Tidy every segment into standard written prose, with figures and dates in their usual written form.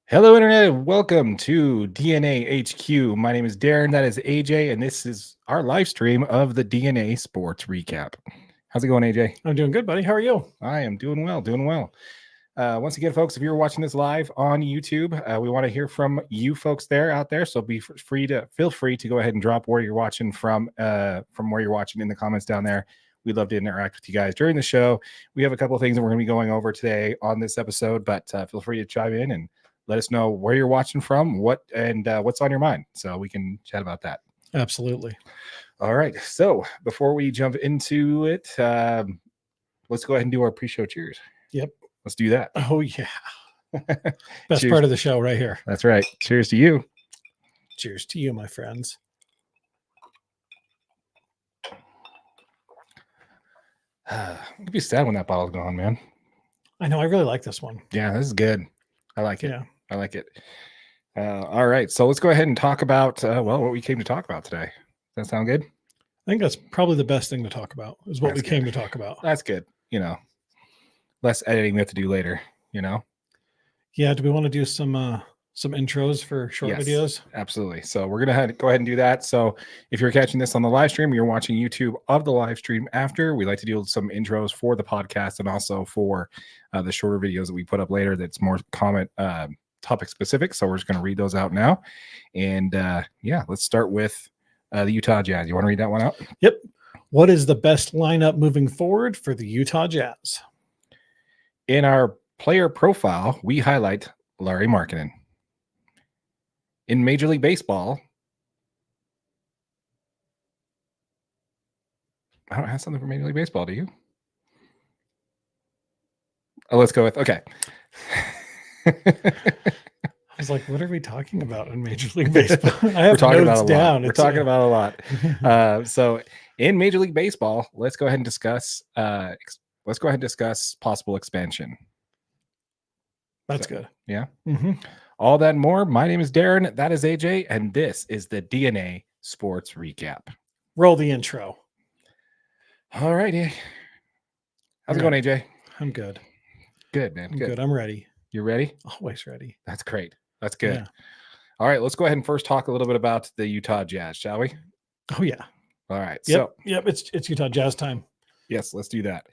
Hello, Internet. Welcome to DNA HQ. My name is Darren. That is AJ, and this is our live stream of the DNA Sports Recap. How's it going, AJ? I'm doing good, buddy. How are you? I am doing well, once again, folks, if you're watching this live on YouTube, we want to hear from you folks out there. So feel free to go ahead and drop where you're watching from where you're watching in the comments down there. We'd love to interact with you guys during the show. We have a couple of things that we're going to be going over today on this episode, but feel free to chime in and let us know where you're watching from, what's on your mind, so we can chat about that. Absolutely. All right. So before we jump into it, let's go ahead and do our pre-show cheers. Yep. Let's do that. Oh, yeah. Best part of the show right here. That's right. Cheers to you. Cheers to you, my friends. I'd be sad when that bottle's gone, man. I know. I really like this one. Yeah, this is good. I like it. Yeah. I like it. All right. So let's go ahead and talk about, what we came to talk about today. Does that sound good? I think that's probably the best thing to talk about is what we came to talk about. That's good. Less editing we have to do later, Yeah. Do we want to do some intros for short videos? Absolutely. So we're going to go ahead and do that. So if you're catching this on the live stream, you're watching YouTube of the live stream after, we like to do some intros for the podcast and also for the shorter videos that we put up later that's more comment topic specific. So we're just going to read those out now. And let's start with the Utah Jazz. You want to read that one out? Yep. What is the best lineup moving forward for the Utah Jazz? In our player profile, we highlight Lauri Markkenan. In Major League Baseball, I don't have something for Major League Baseball, do you? Oh, let's go with, okay. I was like, what are we talking about in Major League Baseball? I have notes down. We're talking about a lot. So in Major League Baseball, let's go ahead and discuss possible expansion. That's good. Yeah. Mm-hmm. All that and more. My name is Darren. That is AJ. And this is the DNA Sports Recap. Roll the intro. All righty. How's it going, AJ? I'm good. Good, man. Good. I'm ready. You ready? Always ready. That's great. That's good. Yeah. All right. Let's go ahead and first talk a little bit about the Utah Jazz, shall we? Oh, yeah. All right. Yep. It's Utah Jazz time. Yes, let's do that.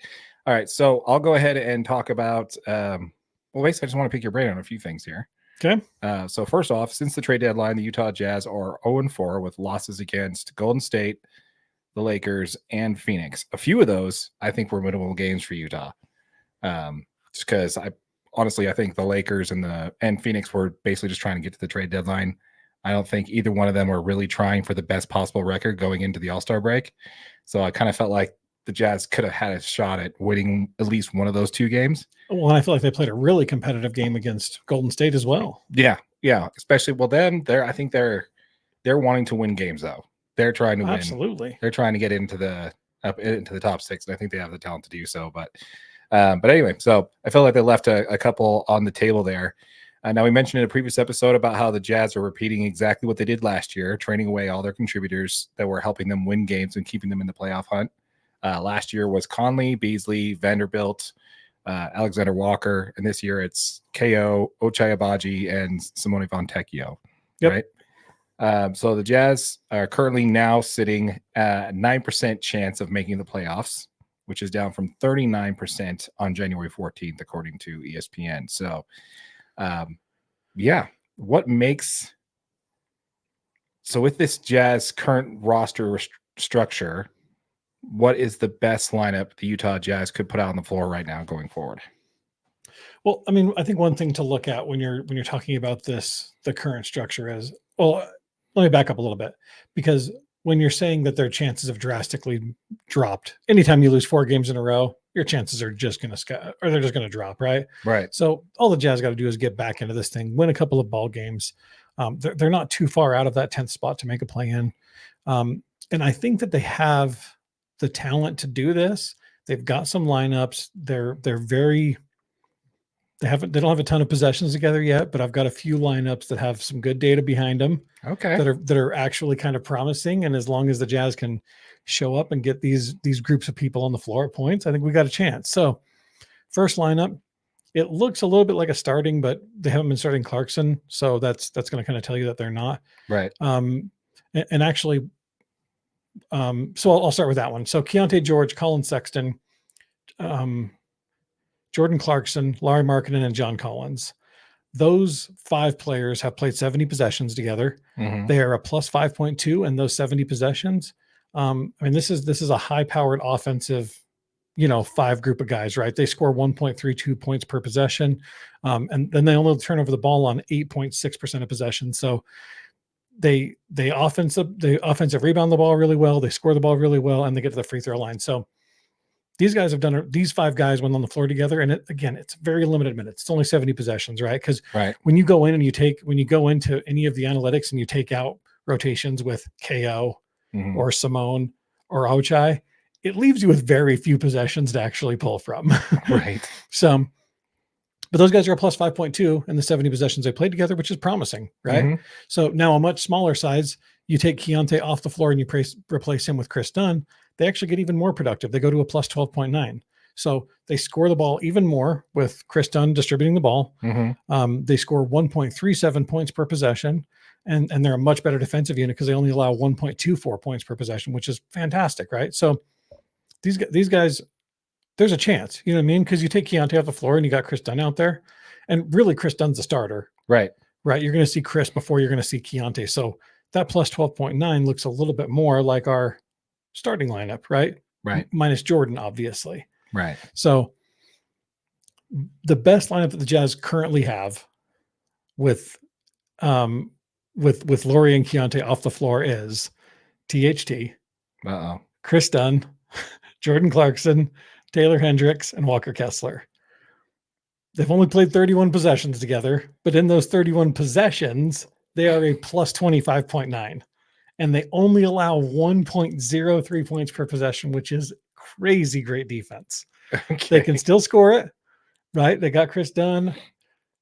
All right. So I'll go ahead and talk about, basically, I just want to pick your brain on a few things here. Okay. So first off, since the trade deadline, the Utah Jazz are 0-4 with losses against Golden State, the Lakers, and Phoenix. A few of those, I think, were winnable games for Utah. Just because I think the Lakers and Phoenix were basically just trying to get to the trade deadline. I don't think either one of them were really trying for the best possible record going into the All-Star break. So I kind of felt like the Jazz could have had a shot at winning at least one of those two games. Well, and I feel like they played a really competitive game against Golden State as well. Yeah. Especially, I think they're wanting to win games though. They're trying to win. Absolutely. They're trying to get into the top six, and I think they have the talent to do so. But anyway, so I feel like they left a couple on the table there. Now we mentioned in a previous episode about how the Jazz are repeating exactly what they did last year, trading away all their contributors that were helping them win games and keeping them in the playoff hunt. Last year was Conley, Beasley, Vanderbilt, Alexander Walker, and this year it's KO, Ochai Agbaji, and Simone Fontecchio. Yep. Right. So the Jazz are currently now sitting at 9% chance of making the playoffs, which is down from 39% on January 14th, according to ESPN. So, with this Jazz current roster structure, what is the best lineup the Utah Jazz could put out on the floor right now going forward? Well, I mean, I think one thing to look at when you're talking about the current structure is, well, let me back up a little bit, because when you're saying that their chances have drastically dropped, anytime you lose 4 games in a row, your chances are just going to drop, right? Right. So all the Jazz got to do is get back into this thing, win a couple of ball games. They're not too far out of that 10th spot to make a play in. And I think that they have the talent to do this. They've got some lineups. They don't have a ton of possessions together yet, but I've got a few lineups that have some good data behind them. Okay. That are actually kind of promising. And as long as the Jazz can show up and get these groups of people on the floor at points, I think we got a chance. So first lineup, It looks a little bit like a starting, but they haven't been starting Clarkson, so that's going to kind of tell you that they're not. Right. And actually, so I'll start with that one. So Keontae George, Colin Sexton, Jordan Clarkson, Lauri Markkenan, and John Collins. Those 5 players have played 70 possessions together. Mm-hmm. They are a plus 5.2 in those 70 possessions. I mean, this is a high-powered offensive, 5 group of guys, right? They score 1.32 points per possession, and then they only turn over the ball on 8.6% of possession. So they offensive rebound the ball really well, they score the ball really well, and they get to the free throw line. So these guys have done it. These 5 guys went on the floor together, and it's very limited minutes. It's only 70 possessions, right? Because when you go in and when you go into any of the analytics and you take out rotations with KO or Simone or Ochai, it leaves you with very few possessions to actually pull from. Right. So, but those guys are a plus 5.2 in the 70 possessions they played together, which is promising, right? Mm-hmm. So now a much smaller size, you take Keontae off the floor and you replace him with Chris Dunn, they actually get even more productive. They go to a plus 12.9. So they score the ball even more with Chris Dunn distributing the ball. Mm-hmm. They score 1.37 points per possession, and they're a much better defensive unit because they only allow 1.24 points per possession, which is fantastic, right? So these guys, there's a chance, you know what I mean? Because you take Keontae off the floor and you got Chris Dunn out there, and really Chris Dunn's the starter. Right. You're going to see Chris before you're going to see Keontae. So that plus 12.9 looks a little bit more like our starting lineup, right? Minus Jordan, obviously. Right. So the best lineup that the Jazz currently have with Lauri and Keontae off the floor is THT, Chris Dunn, Jordan Clarkson, Taylor Hendricks, and Walker Kessler. They've only played 31 possessions together, but in those 31 possessions, they are a plus 25.9. And they only allow 1.03 points per possession, which is crazy great defense. Okay. They can still score it, right? They got Chris Dunn.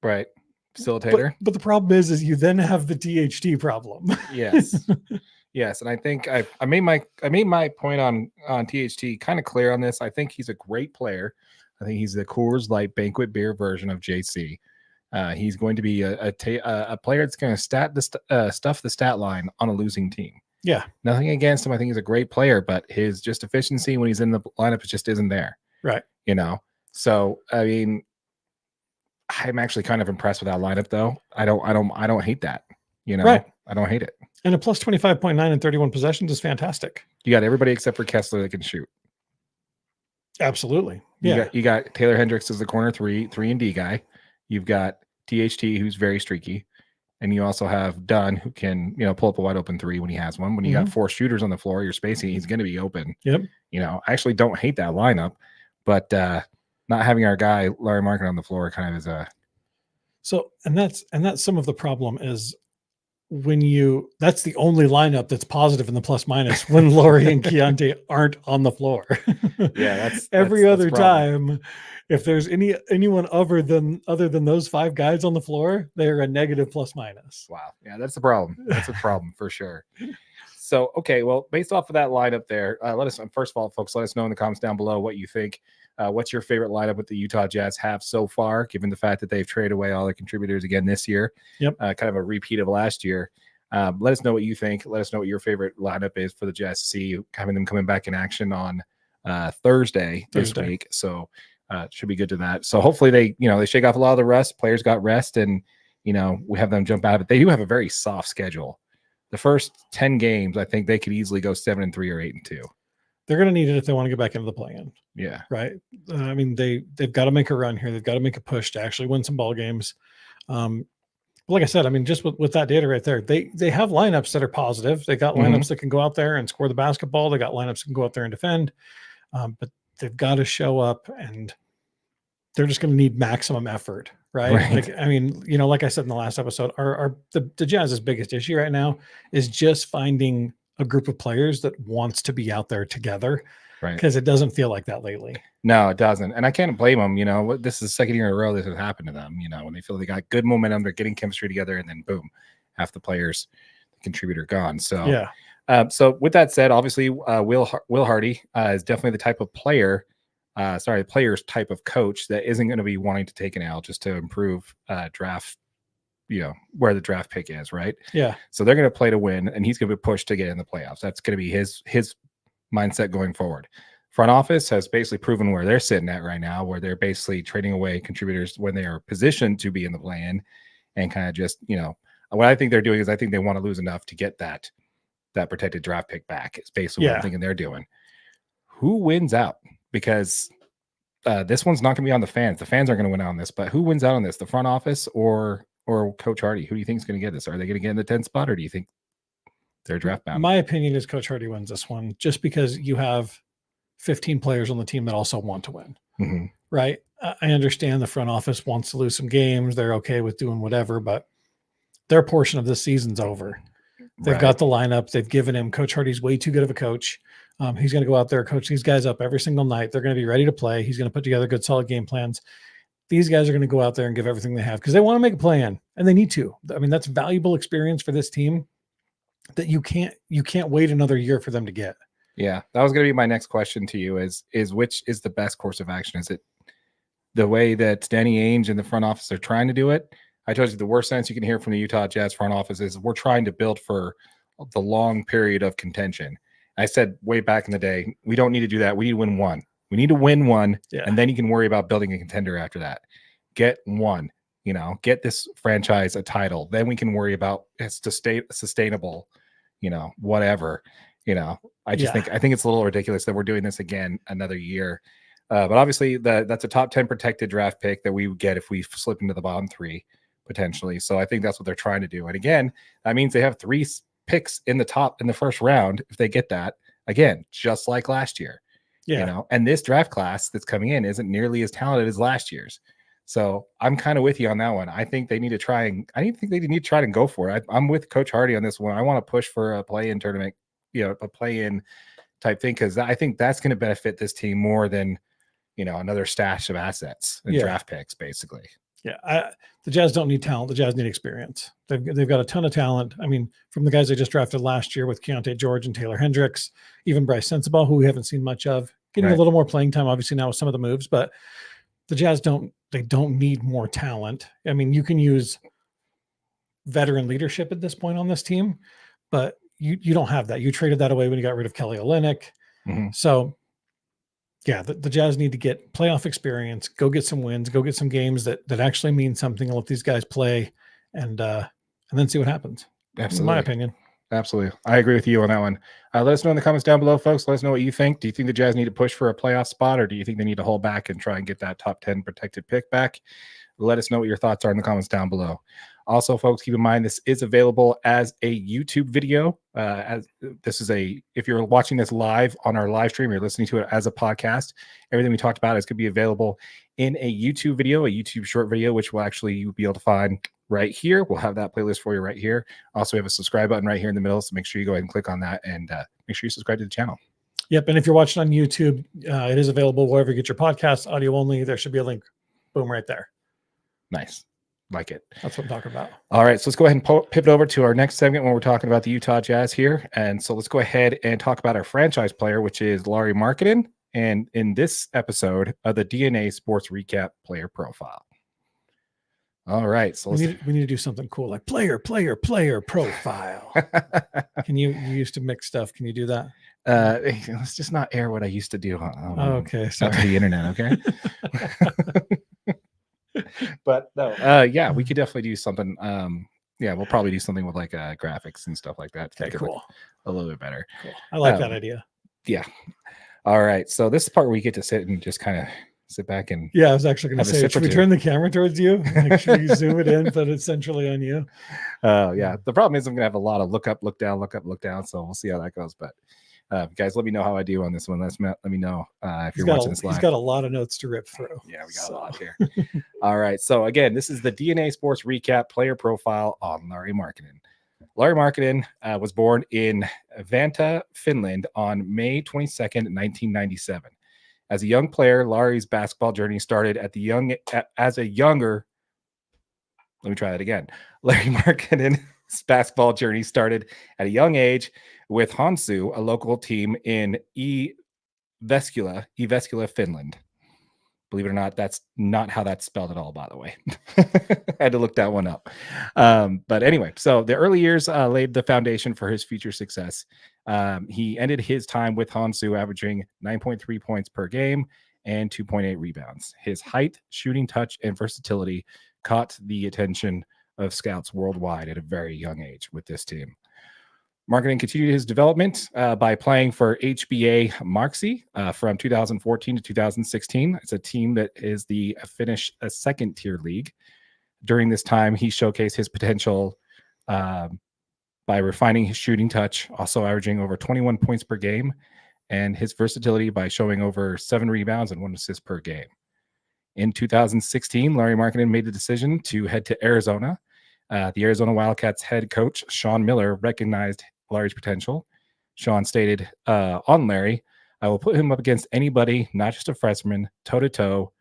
Right. Facilitator. But the problem is you then have the THT problem. Yes. Yes. And I think I made my point on THT kind of clear on this. I think he's a great player. I think he's the Coors Light banquet beer version of JC. He's going to be a player that's going to stuff the stat line on a losing team. Yeah. Nothing against him. I think he's a great player, but his just efficiency when he's in the lineup just isn't there. Right. So, I mean, I'm actually kind of impressed with that lineup though. I don't hate that, Right. I don't hate it. And a plus 25.9 and 31 possessions is fantastic. You got everybody except for Kessler that can shoot. Absolutely. Yeah. You got Taylor Hendricks as the corner 3 and D guy. You've got THT, who's very streaky. And you also have Dunn, who can, pull up a wide open 3 when he has one. When you got 4 shooters on the floor, you're spacing, he's going to be open. Yep. I actually don't hate that lineup, but not having our guy Lauri Markkanen on the floor kind of is a. So, and that's some of the problem is that's the only lineup that's positive in the plus minus when Lauri and Keontae aren't on the floor. Yeah, that's every other time. If there's anyone other than those 5 guys on the floor, they're a negative plus minus. Wow. Yeah, that's the problem. That's a problem for sure. So, okay, well, based off of that lineup there, first of all, folks, let us know in the comments down below what you think. What's your favorite lineup that the Utah Jazz have so far, given the fact that they've traded away all their contributors again this year? Yep. Kind of a repeat of last year. Let us know what you think. Let us know what your favorite lineup is for the Jazz to see, having them coming back in action on Thursday this week. So should be good to that. So hopefully they shake off a lot of the rust. Players got rest, and we have them jump out of it. They do have a very soft schedule. The first 10 games, I think they could easily go 7-3 or 8-2. They're going to need it if they want to get back into the play-in. Yeah. Right. I mean, they've got to make a run here. They've got to make a push to actually win some ball games. Like I said, I mean, just with that data right there, they have lineups that are positive. They got lineups that can go out there and score the basketball. They got lineups that can go out there and defend. But they've got to show up, and they're just going to need maximum effort. Right. Like, I mean, like I said in the last episode, the Jazz's biggest issue right now is just finding a group of players that wants to be out there together. Right. Because it doesn't feel like that lately. No, it doesn't. And I can't blame them. This is the second year in a row this has happened to them. When they feel they got good momentum, they're getting chemistry together, and then boom, half the players, the contributor gone. So, yeah. So with that said, obviously, Will Hardy is definitely the type of player players type of coach that isn't going to be wanting to take an L just to improve draft, where the draft pick is, right? Yeah. So they're going to play to win, and he's going to be pushed to get in the playoffs. That's going to be his mindset going forward. Front office has basically proven where they're sitting at right now, where they're basically trading away contributors when they are positioned to be in the play-in, and kind of just, what I think they're doing is I think they want to lose enough to get that protected draft pick back. It's basically what I'm thinking they're doing. Who wins out? Because this one's not going to be on the fans. The fans aren't going to win out on this, but who wins out on this? The front office or Coach Hardy? Who do you think is going to get this? Are they going to get in the 10th spot, or do you think they're draft bound? My opinion is Coach Hardy wins this one, just because you have 15 players on the team that also want to win. Mm-hmm. Right? I understand the front office wants to lose some games. They're okay with doing whatever, but their portion of this season's over. They've got the lineup. They've given him. Coach Hardy's way too good of a coach. He's going to go out there, coach these guys up every single night. They're going to be ready to play. He's going to put together good, solid game plans. These guys are going to go out there and give everything they have because they want to make a plan, and they need to. I mean, that's valuable experience for this team that you can't wait another year for them to get. Yeah, that was going to be my next question to you is which is the best course of action? Is it the way that Danny Ainge and the front office are trying to do it? I told you the worst sense you can hear from the Utah Jazz front office is we're trying to build for the long period of contention. I said way back in the day, we don't need to do that. We need to win one. We need to win one, and then you can worry about building a contender after that. Get one, get this franchise a title. Then we can worry about it's to stay sustainable, whatever. I think it's a little ridiculous that we're doing this again another year. But obviously that's a top 10 protected draft pick that we would get if we slip into the bottom 3 potentially. So I think that's what they're trying to do. And again, that means they have 3 picks in the first round if they get that, again, just like last year. And this draft class that's coming in isn't nearly as talented as last year's. So I'm kind of with you on that one. I think they need to try and go for it. I'm with Coach Hardy on this one. I want to push for a play-in tournament, a play-in type thing, because I think that's going to benefit this team more than another stash of assets and draft picks, basically. Yeah, the Jazz don't need talent. The Jazz need experience. They've got a ton of talent. I mean, from the guys they just drafted last year with Keontae George and Taylor Hendricks, even Bryce Sensabaugh, who we haven't seen much of, getting a little more playing time, obviously now with some of the moves. But the Jazz don't need more talent. I mean, you can use veteran leadership at this point on this team, but you don't have that. You traded that away when you got rid of Kelly Olynyk. Mm-hmm. So. Yeah, the Jazz need to get playoff experience, go get some wins, go get some games that actually mean something, and let these guys play, and then see what happens. Absolutely. In my opinion. Absolutely. I agree with you on that one. Let us know in the comments down below, folks. Let us know what you think. Do you think the Jazz need to push for a playoff spot, or do you think they need to hold back and try and get that top 10 protected pick back? Let us know what your thoughts are in the comments down below. Also, folks, keep in mind this is available as a YouTube video. If you're watching this live on our live stream, you're listening to it as a podcast. Everything we talked about is going to be available in a YouTube video, a YouTube short video, which will actually you'll be able to find right here. We'll have that playlist for you right here. Also, we have a subscribe button right here in the middle, so make sure you go ahead and click on that and make sure you subscribe to the channel. Yep, and if you're watching on YouTube, it is available wherever you get your podcasts, audio only. There should be a link. Boom, right there. Nice. Like it. That's what I'm talking about. All right. So let's go ahead and pivot over to our next segment when we're talking about the Utah Jazz here. And so let's go ahead and talk about our franchise player, which is Lauri Markkenan. And in this episode of the DNA Sports Recap Player Profile. All right. So we need to do something cool like player profile. Can you used to mix stuff? Can you do that? Let's just not air what I used to do. Okay. Sorry. Not to the internet. Okay. But no, yeah, we could definitely do something. We'll probably do something with like graphics and stuff like that to make it look a little bit better. Cool. I like that idea. Yeah. All right. So this is the part where we get to sit and just kind of sit back and I was actually going to say, should we turn the camera towards you? Make sure you zoom it in, but it's centrally on you. Yeah. The problem is I'm going to have a lot of look up, look down. So we'll see how that goes. But guys, let me know how I do on this one. Let me know if you're watching this live. He's got a lot of notes to rip through. Yeah, we got a lot here. All right. So again, this is the DNA Sports Recap Player Profile on Lauri Markkenan. Lauri Markkenan was born in Vantaa, Finland on May 22nd, 1997. As a young player, Lauri's basketball journey started Lauri Markkenan's basketball journey started at a young age with Hansu, a local team in Jyväskylä, Finland. Believe it or not, that's not how that's spelled at all, by the way. I had to look that one up. But anyway, so the early years laid the foundation for his future success. He ended his time with Hansu averaging 9.3 points per game and 2.8 rebounds. His height, shooting touch, and versatility caught the attention of scouts worldwide at a very young age with this team. Markkanen continued his development by playing for HBA Marksi from 2014 to 2016. It's a team that is the Finnish second-tier league. During this time, he showcased his potential by refining his shooting touch, also averaging over 21 points per game, and his versatility by showing over 7 rebounds and 1 assist per game. In 2016, Lauri Markkanen made the decision to head to Arizona. The Arizona Wildcats head coach, Sean Miller, recognized Lauri's potential. Sean stated on Larry, "I will put him up against anybody, not just a freshman, toe-to-toe,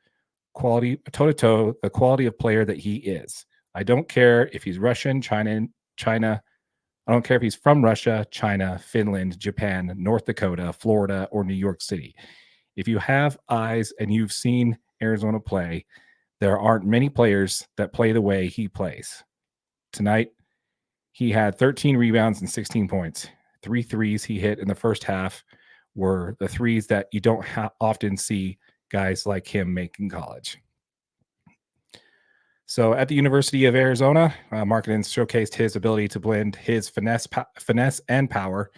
the quality of player that he is. I don't care if he's Russian, China. I don't care if he's from Russia, China, Finland, Japan, North Dakota, Florida, or New York City. If you have eyes and you've seen Arizona play, there aren't many players that play the way he plays. Tonight, he had 13 rebounds and 16 points. 3 threes he hit in the first half were the threes that you don't often see guys like him make in college." So at the University of Arizona, Markkanen showcased his ability to blend his finesse and power.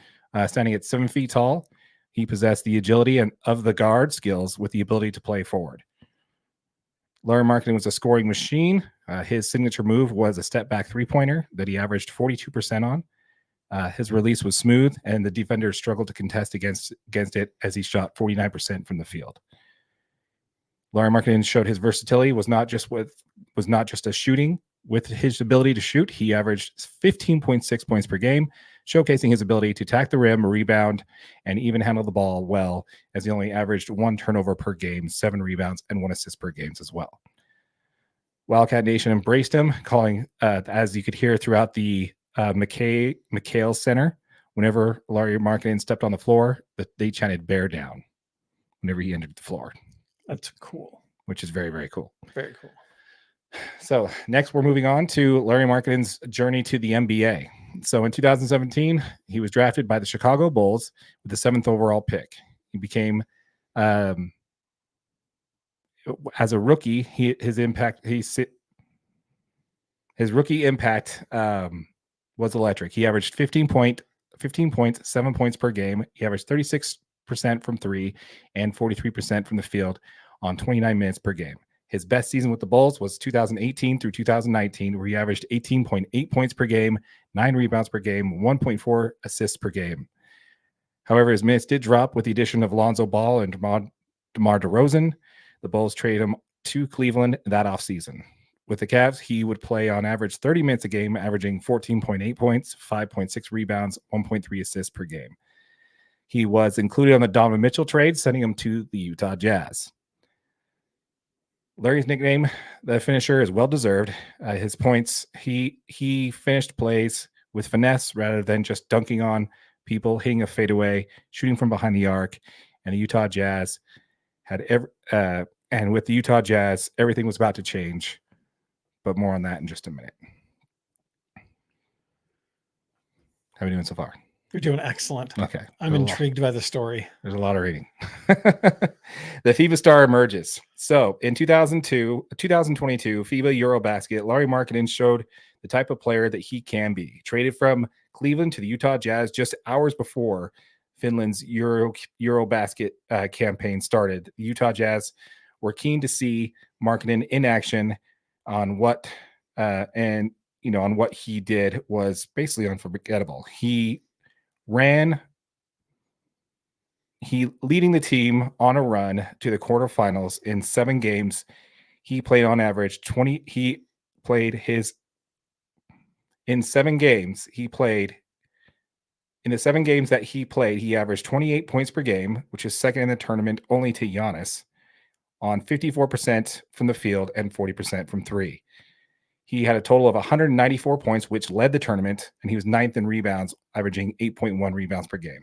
Standing at 7 feet tall, he possessed the agility of the guard skills with the ability to play forward. Lauri Markkanen was a scoring machine. His signature move was a step-back three-pointer that he averaged 42% on. His release was smooth, and the defenders struggled to contest against it as he shot 49% from the field. Lauri Markkanen showed his versatility was not just a shooting. With his ability to shoot, he averaged 15.6 points per game, showcasing his ability to attack the rim, rebound, and even handle the ball well, as he only averaged 1 turnover per game, 7 rebounds, and 1 assist per game as well. Wildcat Nation embraced him, calling, as you could hear throughout the McHale Center, whenever Lauri Markkanen stepped on the floor, they chanted "bear down" whenever he entered the floor. That's cool. Which is very, very cool. Very cool. So next, we're moving on to Lauri Markkanen's journey to the NBA. So in 2017, he was drafted by the Chicago Bulls with the 7th overall pick. He became, as a rookie, his rookie impact was electric. He averaged 15 points, 7 points per game. He averaged 36% from 3 and 43% from the field on 29 minutes per game. His best season with the Bulls was 2018 through 2019, where he averaged 18.8 points per game, 9 rebounds per game, 1.4 assists per game. However, his minutes did drop with the addition of Lonzo Ball and DeMar DeRozan. The Bulls traded him to Cleveland that offseason. With the Cavs, he would play on average 30 minutes a game, averaging 14.8 points, 5.6 rebounds, 1.3 assists per game. He was included on the Donovan Mitchell trade, sending him to the Utah Jazz. Larry's nickname, the finisher, is well-deserved. His points, he finished plays with finesse rather than just dunking on people, hitting a fadeaway, shooting from behind the arc. And the Utah Jazz and with the Utah Jazz, everything was about to change. But more on that in just a minute. How are we doing so far? You're doing excellent. Okay. I'm intrigued by the story. There's a lot of reading. The FIBA star emerges. So in 2022 FIBA Eurobasket, Lauri Markkanen showed the type of player that he can be. Traded from Cleveland to the Utah Jazz just hours before Finland's Eurobasket campaign started. The Utah Jazz were keen to see Markkanen in action on what on what he did was basically unforgettable. He leading the team on a run to the quarterfinals in 7 games. He played on average 20. In 7 games that he played, he averaged 28 points per game, which is second in the tournament only to Giannis, on 54% from the field and 40% from 3. He had a total of 194 points, which led the tournament, and he was 9th in rebounds, averaging 8.1 rebounds per game.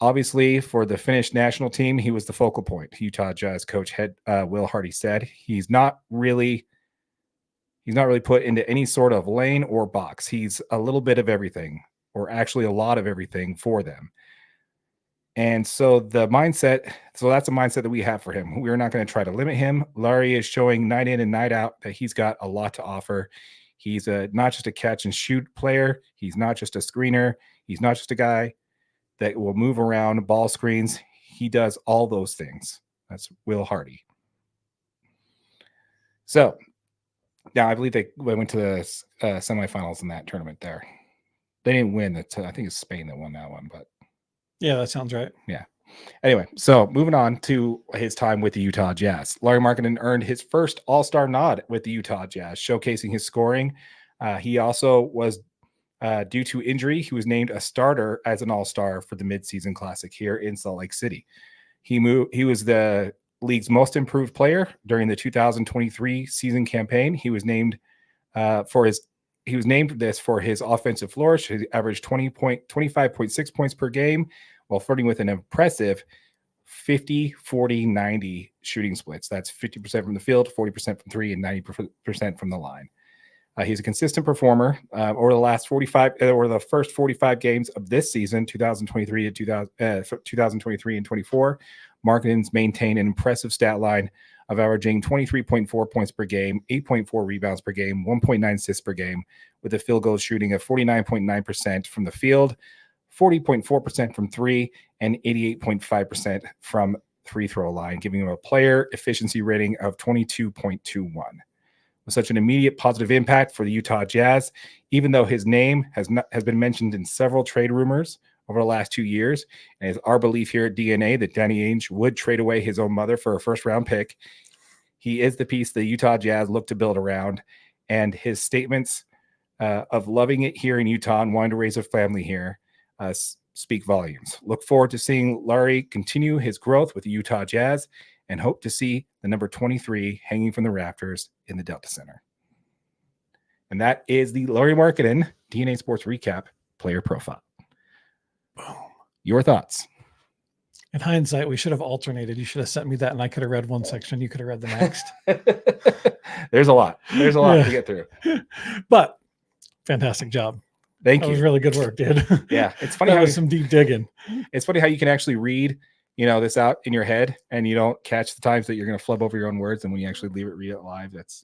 Obviously, for the Finnish national team, he was the focal point. Utah Jazz coach Will Hardy said he's not really put into any sort of lane or box. He's a little bit of everything, or actually a lot of everything for them. And so that's a mindset that we have for him. We're not going to try to limit him. Lauri is showing night in and night out that he's got a lot to offer. He's not just a catch and shoot player. He's not just a screener. He's not just a guy that will move around ball screens. He does all those things. That's Will Hardy. So now I believe they went to the semifinals in that tournament there. They didn't win. I think it's Spain that won that one, but yeah, that sounds right. Yeah. Anyway, so moving on to his time with the Utah Jazz. Lauri Markkenan earned his first All-Star nod with the Utah Jazz, showcasing his scoring. He also was, due to injury, he was named a starter as an All-Star for the midseason classic here in Salt Lake City. He was the league's most improved player during the 2023 season campaign. He was named for his offensive flourish. He averaged 25.6 points per game while flirting with an impressive 50-40-90 shooting splits. That's 50% from the field, 40% from three, and 90% from the line. He's a consistent performer over the first 45 games of this season, 2023 and 24. Markkanen's maintained an impressive stat line of averaging 23.4 points per game, 8.4 rebounds per game, 1.9 assists per game, with a field goal shooting of 49.9% from the field, 40.4% from three, and 88.5% from free throw line, giving him a player efficiency rating of 22.21. With such an immediate positive impact for the Utah Jazz, even though his name has been mentioned in several trade rumors over the last 2 years, and it's our belief here at DNA that Danny Ainge would trade away his own mother for a first-round pick. He is the piece the Utah Jazz look to build around, and his statements of loving it here in Utah and wanting to raise a family here speak volumes. Look forward to seeing Lauri continue his growth with the Utah Jazz and hope to see the number 23 hanging from the rafters in the Delta Center. And that is the Lauri Markkanen DNA Sports Recap Player Profile. Boom. Your thoughts? In hindsight, we should have alternated. You should have sent me that, and I could have read one section. You could have read the next. There's a lot to get through. But fantastic job. Thank you. That was really good work, dude. Yeah, it's funny that was some deep digging. It's funny how you can actually read, this out in your head, and you don't catch the times that you're going to flub over your own words, and when you actually read it live, that's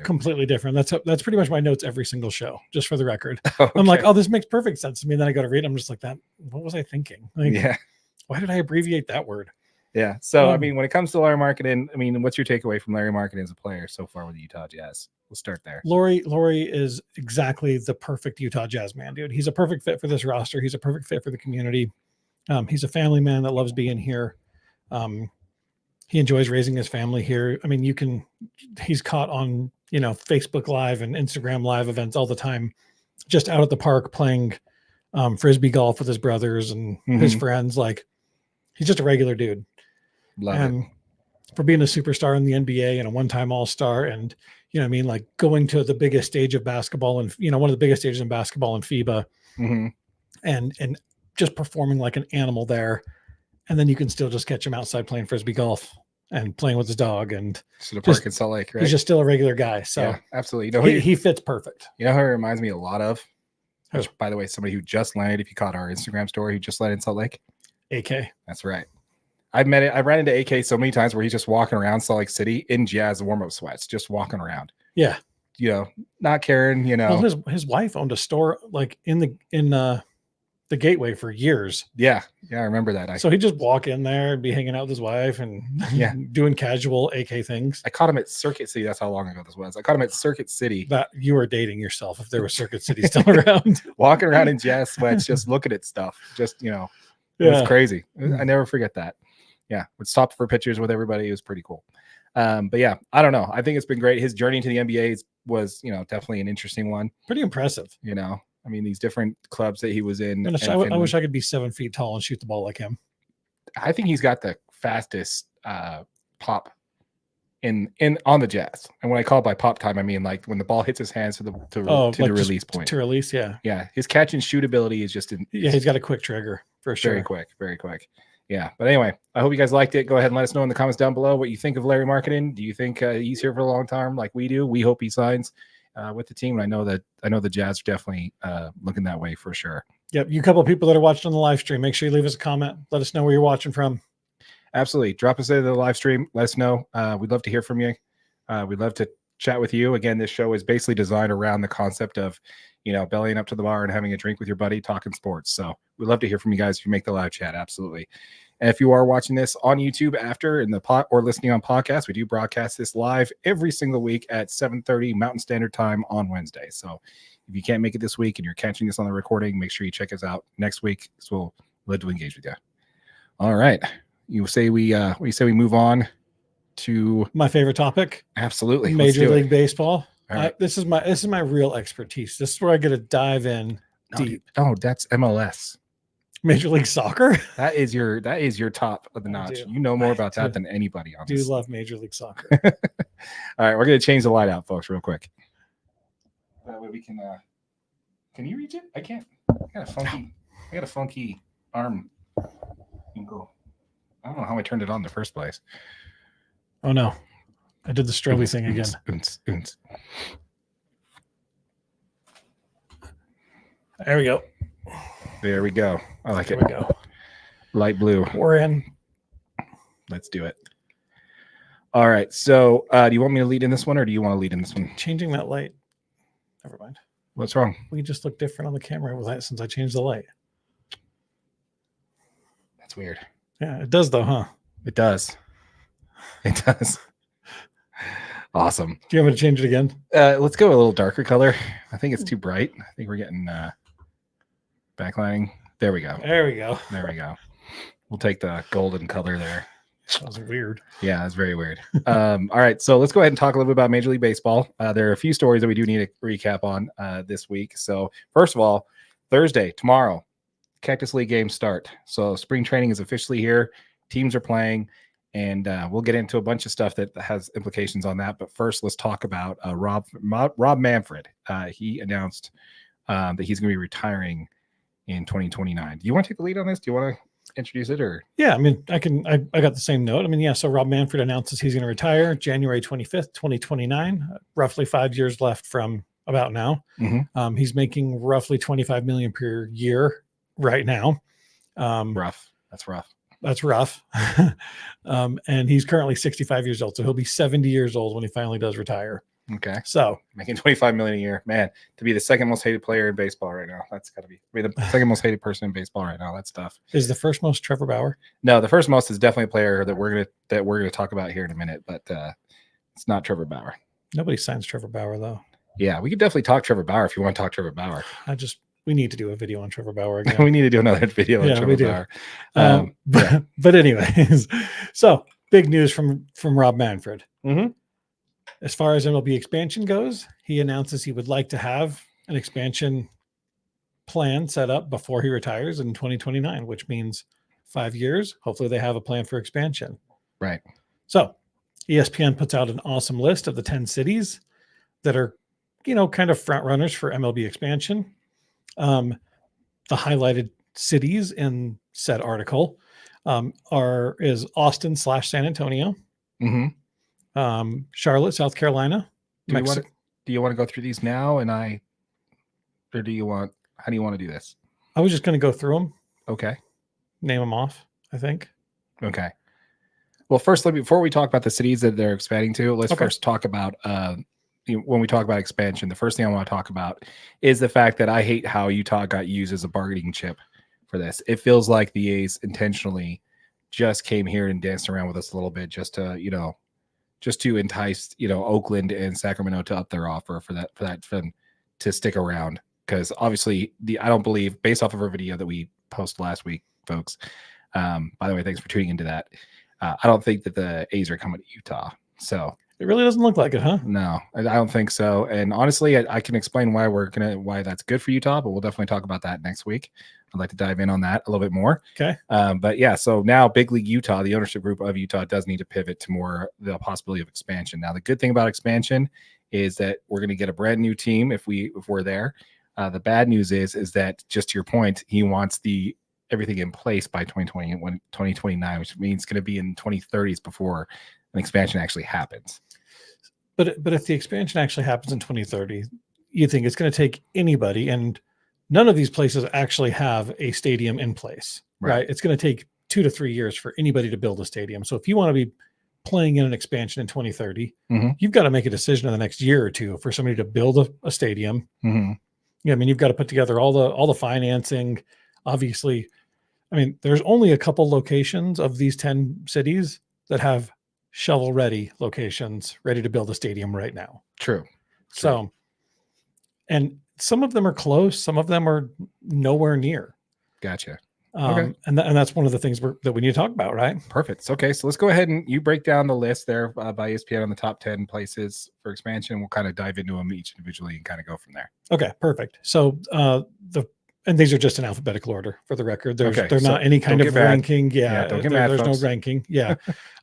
completely different. That's pretty much my notes every single show, just for the record. Okay. I'm like, oh, this makes perfect sense to me. And then I go to read. I'm just like, that. What was I thinking? Why did I abbreviate that word? Yeah. So when it comes to Lauri Markkanen, what's your takeaway from Lauri Markkanen as a player so far with the Utah Jazz? We'll start there. Lauri is exactly the perfect Utah Jazz man, dude. He's a perfect fit for this roster. He's a perfect fit for the community. He's a family man that loves being here. He enjoys raising his family here. He's caught on, Facebook Live and Instagram Live events all the time, just out at the park playing Frisbee golf with his brothers and his friends. Like, he's just a regular dude. Love it. For being a superstar in the NBA and a one-time All-Star, and like going to the biggest stage of basketball and one of the biggest stages in basketball in FIBA, and just performing like an animal there, and then you can still just catch him outside playing Frisbee golf and playing with his dog, and to the park in Salt Lake, right? He's just still a regular guy. So yeah, absolutely. He fits perfect. You know who he reminds me a lot of? Which, by the way, somebody who just landed, if you caught our Instagram story, who just landed in Salt Lake. AK. That's right. I've ran into AK so many times where he's just walking around Salt Lake City in Jazz warm-up sweats, just walking around. Yeah. Not caring, Well, his wife owned a store like in the Gateway for years. Yeah. Yeah. I remember that. So he'd just walk in there and be hanging out with his wife and doing casual AK things. I caught him at Circuit City. That's how long ago this was. I caught him at Circuit City. That you were dating yourself if there was Circuit City still around. Walking around in Jazz sweats, just looking at stuff. Just, it was crazy. I never forget that. Yeah. Would stop for pictures with everybody. It was pretty cool. But yeah, I don't know. I think it's been great. His journey to the NBA was, definitely an interesting one. Pretty impressive. These different clubs that he was in. I wish I could be 7 feet tall and shoot the ball like him. I think he's got the fastest pop in on the Jazz. And when I call it by pop time, I mean like when the ball hits his hands to the release point. To release, yeah. Yeah. His catch and shoot ability is just he's got a quick trigger. for sure. Very quick. Yeah. But anyway, I hope you guys liked it. Go ahead and let us know in the comments down below what you think of Lauri Markkenan. Do you think he's here for a long time like we do? We hope he signs with the team. And I know the Jazz are definitely looking that way for sure. Yep. You couple of people that are watching on the live stream, make sure you leave us a comment. Let us know where you're watching from. Absolutely. Drop us into the live stream. Let us know. We'd love to hear from you. We'd love to chat with you. Again, this show is basically designed around the concept of, bellying up to the bar and having a drink with your buddy, talking sports. So we'd love to hear from you guys if you make the live chat. Absolutely. And if you are watching this on YouTube after in the or listening on podcast, we do broadcast this live every single week at 7:30 Mountain Standard Time on Wednesday. So if you can't make it this week and you're catching this on the recording, make sure you check us out next week. So we'll love to engage with you. All right. You say we move on to my favorite topic. Absolutely. Major League Baseball. Right. This is my real expertise. This is where I get to dive in deep. Oh, that's MLS. Major League Soccer. That is your top of the notch. You know more about that than anybody on this. I do love Major League Soccer. All right, we're gonna change the light out, folks, real quick. That way we can. Can you reach it? I can't. I got a funky arm. Go. I don't know how I turned it on in the first place. Oh no. I did the strobe thing again. There we go. There we go. I like it. There we go. Light blue. We're in. Let's do it. All right. So do you want me to lead in this one or do you want to lead in this one? Changing that light. Never mind. What's wrong? We just look different on the camera with that since I changed the light. That's weird. Yeah, it does though, huh? It does. It does. Awesome. Do you want me to change it again? Let's go a little darker color. I think it's too bright. I think we're getting backlighting. There we go. There we go. There we go. We'll take the golden color there. That was weird. Yeah, that's very weird. All right, so let's go ahead and talk a little bit about Major League Baseball. There are a few stories that we do need to recap on this week. So first of all, Thursday, tomorrow, Cactus League games start. So spring training is officially here. Teams are playing. And we'll get into a bunch of stuff that has implications on that. But first, let's talk about Rob Manfred. He announced that he's going to be retiring in 2029. Do you want to take the lead on this? Do you want to introduce it? Or yeah, I mean, I got the same note. I mean, yeah. So Rob Manfred announces he's going to retire January 25th, 2029. Roughly 5 years left from about now. Mm-hmm. He's making roughly $25 million per year right now. Rough. That's rough. That's rough. And he's currently 65 years old. So he'll be 70 years old when he finally does retire. Okay. So making $25 million a year, man, to be the second most hated player in baseball right now. That's gotta be the second most hated person in baseball right now. That's tough. Is the first most Trevor Bauer? No, the first most is definitely a player that we're gonna talk about here in a minute, but it's not Trevor Bauer. Nobody signs Trevor Bauer though. Yeah, we could definitely talk Trevor Bauer if you want to talk Trevor Bauer. We need to do a video on Trevor Bauer again. We need to do another video on Trevor Bauer. But anyways, so big news from Rob Manfred. Mm-hmm. As far as MLB expansion goes, he announces he would like to have an expansion plan set up before he retires in 2029, which means 5 years. Hopefully they have a plan for expansion. Right. So ESPN puts out an awesome list of the 10 cities that are, kind of front runners for MLB expansion. The highlighted cities in said article is Austin / San Antonio, Charlotte, South Carolina. Do you want to go through these now, how do you want to do this? I was just going to go through them. Okay. Name them off, I think. Okay. Well, first, before we talk about the cities that they're expanding to, let's first talk about when we talk about expansion, the first thing I want to talk about is the fact that I hate how Utah got used as a bargaining chip for this. It feels like the A's intentionally just came here and danced around with us a little bit just to entice, Oakland and Sacramento to up their offer for them to stick around. Because obviously I don't believe, based off of our video that we posted last week, folks, by the way, thanks for tuning into that. I don't think that the A's are coming to Utah. So it really doesn't look like it, huh? No, I don't think so. And honestly, I can explain why that's good for Utah, but we'll definitely talk about that next week. I'd like to dive in on that a little bit more. Okay. But yeah, so now Big League Utah, the ownership group of Utah, does need to pivot to more the possibility of expansion. Now, the good thing about expansion is that we're going to get a brand new team if we're there. The bad news is that, just to your point, he wants the everything in place by 2029, which means it's going to be in 2030s before an expansion actually happens. But if the expansion actually happens in 2030, you think it's going to take anybody, and none of these places actually have a stadium in place, right? It's going to take 2 to 3 years for anybody to build a stadium. So if you want to be playing in an expansion in 2030, you've got to make a decision in the next year or two for somebody to build a stadium. Yeah, I mean, you've got to put together all the financing. Obviously, I mean, there's only a couple locations of these 10 cities that have shovel-ready locations ready to build a stadium right now. True. So, and some of them are close, some of them are nowhere near. Gotcha. Okay. And that's one of the things that we need to talk about, right? Perfect. Okay, so let's go ahead and you break down the list there by ESPN on the top 10 places for expansion. We'll kind of dive into them each individually and kind of go from there. Okay, perfect. So and these are just in alphabetical order for the record. They're not any kind of ranking. Don't get mad, there's folks. no ranking. Yeah.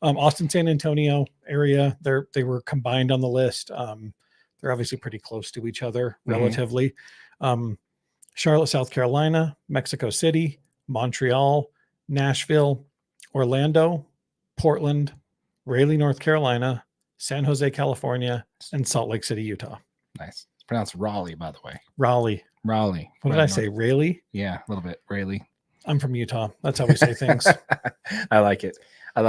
Austin, San Antonio area, they were combined on the list. They're obviously pretty close to each other relatively. Charlotte, South Carolina, Mexico City, Montreal, Nashville, Orlando, Portland, Raleigh, North Carolina, San Jose, California, and Salt Lake City, Utah. Nice. It's pronounced Raleigh, by the way. Raleigh. What did I say? Raleigh? Yeah, a little bit. Raleigh. I'm from Utah. That's how we say things. I like it. All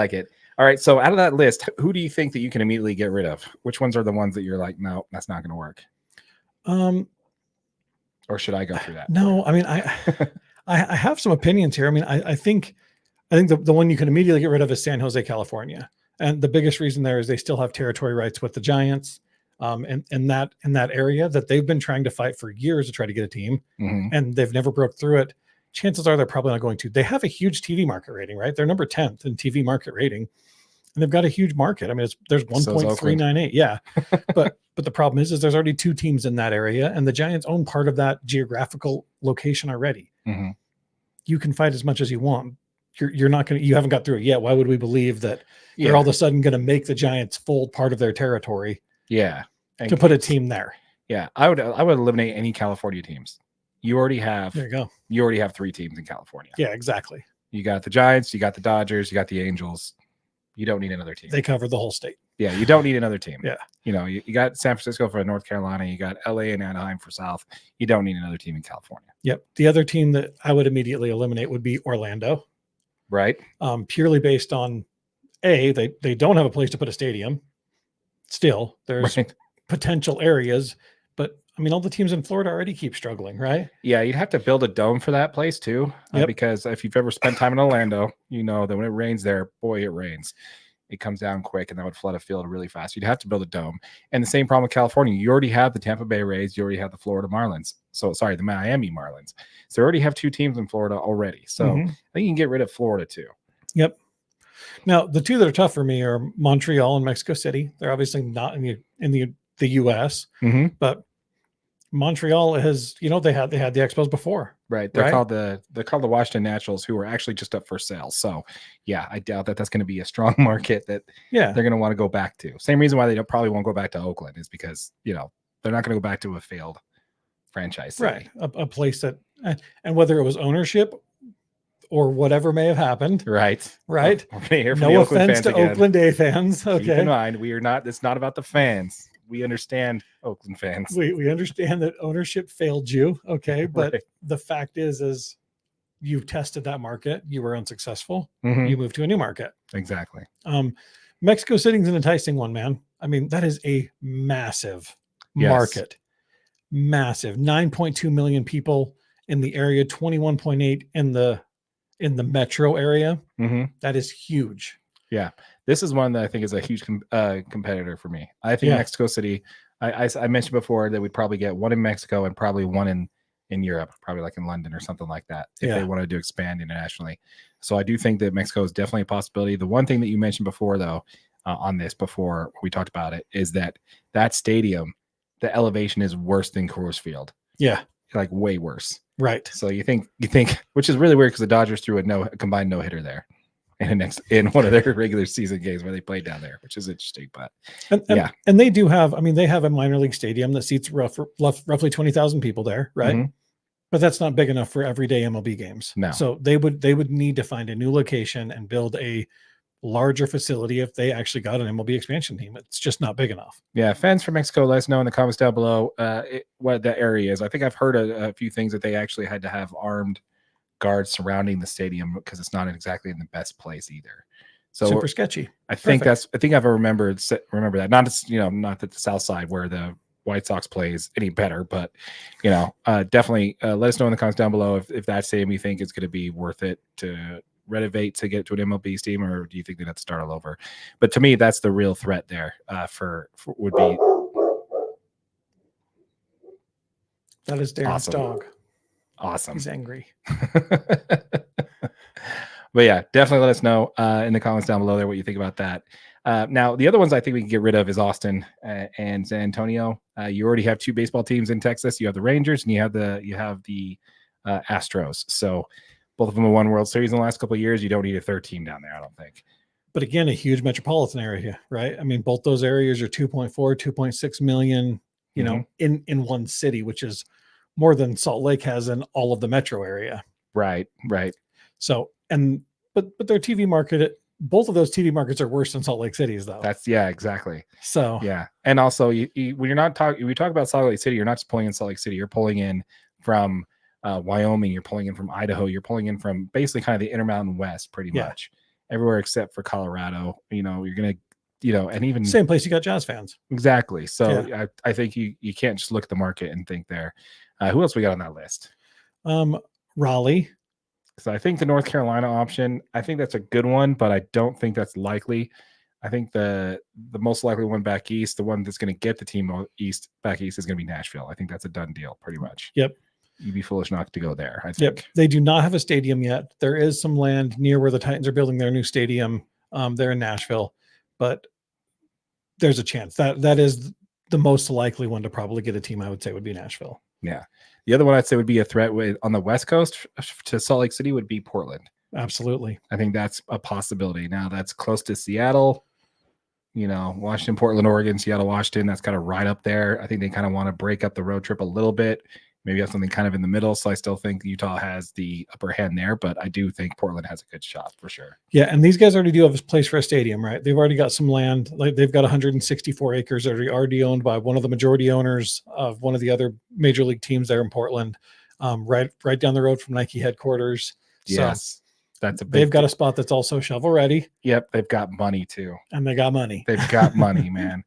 right. So out of that list, who do you think that you can immediately get rid of? Which ones are the ones that you're like, no, that's not going to work? Or should I go through that? No, I mean, I have some opinions here. I mean, I think the one you can immediately get rid of is San Jose, California. And the biggest reason there is they still have territory rights with the Giants. And in that area that they've been trying to fight for years to try to get a team, and they've never broke through it. Chances are they're probably not going to. They have a huge TV market rating, right? They're number 10th in TV market rating, and they've got a huge market. I mean, there's 1.398. Yeah, but the problem is there's already 2 teams in that area, and the Giants own part of that geographical location already. You can fight as much as you want. You're not going to. You haven't got through it yet. Why would we believe that they're all of a sudden going to make the Giants fold part of their territory? Yeah, to put a team there. Yeah, I would eliminate any California teams. You already have. There you go. You already have 3 teams in California. Yeah, exactly. You got the Giants, you got the Dodgers, you got the Angels. You don't need another team. They cover the whole state. Yeah, you don't need another team. Yeah. You know, you got San Francisco for North Carolina, you got LA and Anaheim for South. You don't need another team in California. Yep. The other team that I would immediately eliminate would be Orlando. Right. Purely based on they don't have a place to put a stadium. Still, there's potential areas, but I mean, all the teams in Florida already keep struggling, right? Yeah, you'd have to build a dome for that place too, because if you've ever spent time in Orlando, you know that when it rains there, boy, it rains. It comes down quick, and that would flood a field really fast. You'd have to build a dome. And the same problem with California. You already have the Tampa Bay Rays. You already have the Florida Marlins. The Miami Marlins. So you already have 2 teams in Florida already. So I think you can get rid of Florida too. Yep. Now, the 2 that are tough for me are Montreal and Mexico City. They're obviously not in the U.S., but Montreal has, they had the Expos before. Right. They're called the Washington Nationals, who are actually just up for sale. So yeah, I doubt that's going to be a strong market that they're going to want to go back to. Same reason why they probably won't go back to Oakland is because, they're not going to go back to a failed franchise city. Right. A place that, and whether it was ownership or whatever may have happened. Right. No offense to Oakland A fans. Okay. Keep in mind, it's not about the fans. We understand Oakland fans. We understand that ownership failed you. Okay. But the fact is you've tested that market. You were unsuccessful. You moved to a new market. Exactly. Mexico City's an enticing one, man. I mean, that is a massive market. Massive. 9.2 million people in the area, 21.8 in the metro area. That is huge. Yeah. This is one that I think is a huge competitor for me. I think Mexico City, I mentioned before that we'd probably get 1 in Mexico and probably 1 in Europe, probably like in London or something like that, if they wanted to expand internationally. So I do think that Mexico is definitely a possibility. The one thing that you mentioned before, though, on this before we talked about it, is that stadium, the elevation is worse than Coors Field. Yeah. Like way worse. Right. So you think, which is really weird because the Dodgers threw a combined no-hitter there in one of their regular season games where they played down there, which is interesting. But and they do have, they have a minor league stadium that seats roughly 20,000 people there, right? But that's not big enough for everyday MLB games. No. So they would need to find a new location and build a larger facility if they actually got an MLB expansion team. It's just not big enough. Yeah, fans from Mexico, let us know in the comments down below what that area is. I think I've heard a few things that they actually had to have armed guards surrounding the stadium because it's not exactly in the best place either. So super sketchy. I think I've remember that. Not that the South Side where the White Sox plays any better, but definitely let us know in the comments down below if that stadium you think is going to be worth it to renovate to get to an MLB team, or do you think they'd have to start all over? But to me, that's the real threat there for would be. That is Darren's dog. Awesome. He's angry. But yeah, definitely let us know in the comments down below there what you think about that. Now, the other ones I think we can get rid of is Austin and San Antonio. You already have 2 baseball teams in Texas. You have the Rangers and you have the Astros. So both of them have won World Series in the last couple of years. You don't need a third team down there, I don't think. But again, a huge metropolitan area, right? I mean, both those areas are 2.4, 2.6 million, in one city, which is more than Salt Lake has in all of the metro area. Right. So, but their TV market, both of those TV markets are worse than Salt Lake City's, though. Exactly. So yeah, and also when we talk about Salt Lake City, you're not just pulling in Salt Lake City. You're pulling in from Wyoming. You're pulling in from Idaho. You're pulling in from basically kind of the Intermountain West, pretty much everywhere except for Colorado. You're gonna, and even same place you got Jazz fans. Exactly. So I think you can't just look at the market and think there. Who else we got on that list? Raleigh. So I think the North Carolina option, I think that's a good one, but I don't think that's likely. I think the most likely one back east, the one that's going to get the team back east is going to be Nashville. I think that's a done deal pretty much. Yep. You'd be foolish not to go there, I think. Yep. They do not have a stadium yet. There is some land near where the Titans are building their new stadium. They're in Nashville, but there's a chance that is the most likely one to probably get a team, I would say, would be Nashville. Yeah. The other one I'd say would be a threat on the West Coast to Salt Lake City would be Portland. Absolutely. I think that's a possibility. Now that's close to Seattle, Washington, Portland, Oregon, Seattle, Washington. That's kind of right up there. I think they kind of want to break up the road trip a little bit. Maybe have something kind of in the middle. So I still think Utah has the upper hand there, but I do think Portland has a good shot for sure. Yeah. And these guys already do have a place for a stadium, right? They've already got some land. Like they've got 164 acres already owned by one of the majority owners of one of the other major league teams there in Portland, right down the road from Nike headquarters. Yes. So they've got a spot that's also shovel ready. Yep. They've got money too. And they got money. They've got money, man.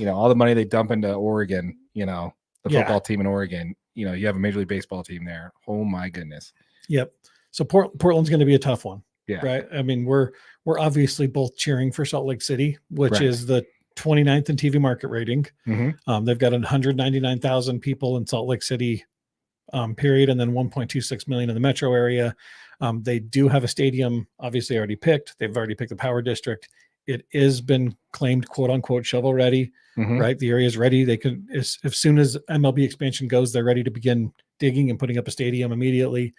All the money they dump into Oregon, the football team in Oregon, you have a Major League Baseball team there. Oh my goodness. Yep. So Portland's going to be a tough one. Yeah. Right. I mean, we're obviously both cheering for Salt Lake City, which is the 29th in TV market rating. Mm-hmm. They've got 199,000 people in Salt Lake City, period, and then 1.26 million in the metro area. They do have a stadium, obviously already picked. They've already picked the Power District. It has been claimed, quote unquote, shovel ready. Mm-hmm. Right. The area is ready. They could, as soon as MLB expansion goes, they're ready to begin digging and putting up a stadium immediately.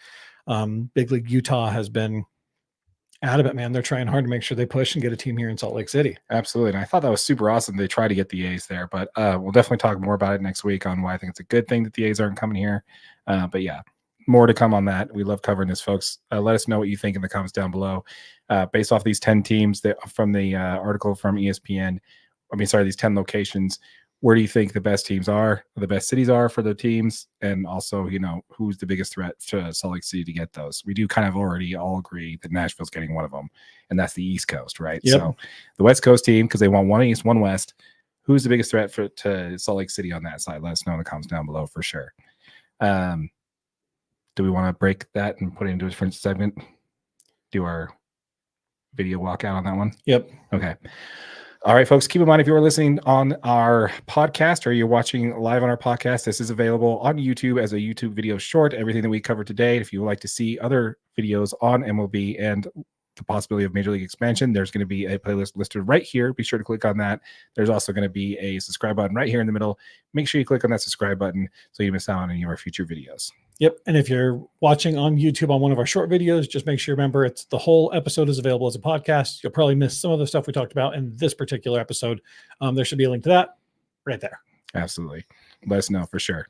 Big League Utah has been adamant, man. They're trying hard to make sure they push and get a team here in Salt Lake City. Absolutely. And I thought that was super awesome. They try to get the A's there, but we'll definitely talk more about it next week on why I think it's a good thing that the A's aren't coming here. But yeah, more to come on that. We love covering this, folks. Let us know what you think in the comments down below. Based off these 10 teams from the article from ESPN, these 10 locations, where do you think the best teams are, the best cities are for the teams? And also, who's the biggest threat to Salt Lake City to get those? We do kind of already all agree that Nashville's getting one of them, and that's the East Coast, right? Yep. So the West Coast team, because they want one East, one West. Who's the biggest threat to Salt Lake City on that side? Let us know in the comments down below for sure. Do we want to break that and put it into a different segment? Do our video walkout on that one? Yep. Okay. All right, folks, keep in mind if you're listening on our podcast or you're watching live on our podcast, this is available on YouTube as a YouTube video short, everything that we covered today. If you would like to see other videos on MLB and the possibility of Major League expansion, there's going to be a playlist listed right here. Be sure to click on that. There's also going to be a subscribe button right here in the middle. Make sure you click on that subscribe button so you miss out on any of our future videos. Yep. And if you're watching on YouTube on one of our short videos, just make sure, remember, the whole episode is available as a podcast. You'll probably miss some of the stuff we talked about in this particular episode. There should be a link to that right there. Absolutely. Let us know for sure.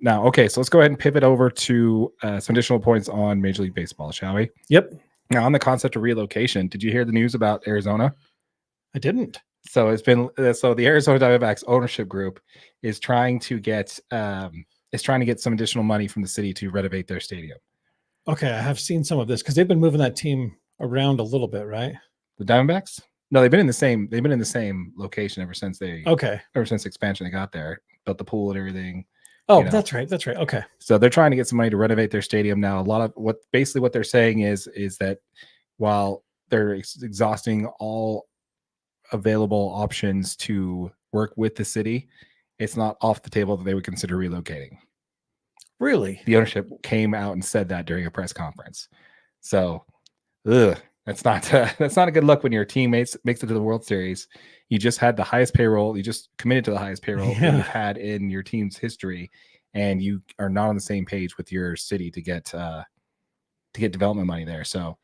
Now, okay, so let's go ahead and pivot over to some additional points on Major League Baseball, shall we? Yep. Now, on the concept of relocation, did you hear the news about Arizona? I didn't. So it's been so the Arizona Diamondbacks ownership group is trying to get some additional money from the city to renovate their stadium. Okay, I have seen some of this because they've been moving that team around a little bit, right? The Diamondbacks? No, they've been in the same location ever since expansion they got there, built the pool and everything. Oh, that's right. That's right. Okay. So they're trying to get some money to renovate their stadium now. A lot of what they're saying is that while they're exhausting all available options to work with the city, it's not off the table that they would consider relocating. Really? The ownership came out and said that during a press conference. So, that's not a good look when your teammates makes it to the World Series. You just had the highest payroll. You just committed to the highest payroll that you've had in your team's history, and you are not on the same page with your city to get development money there. So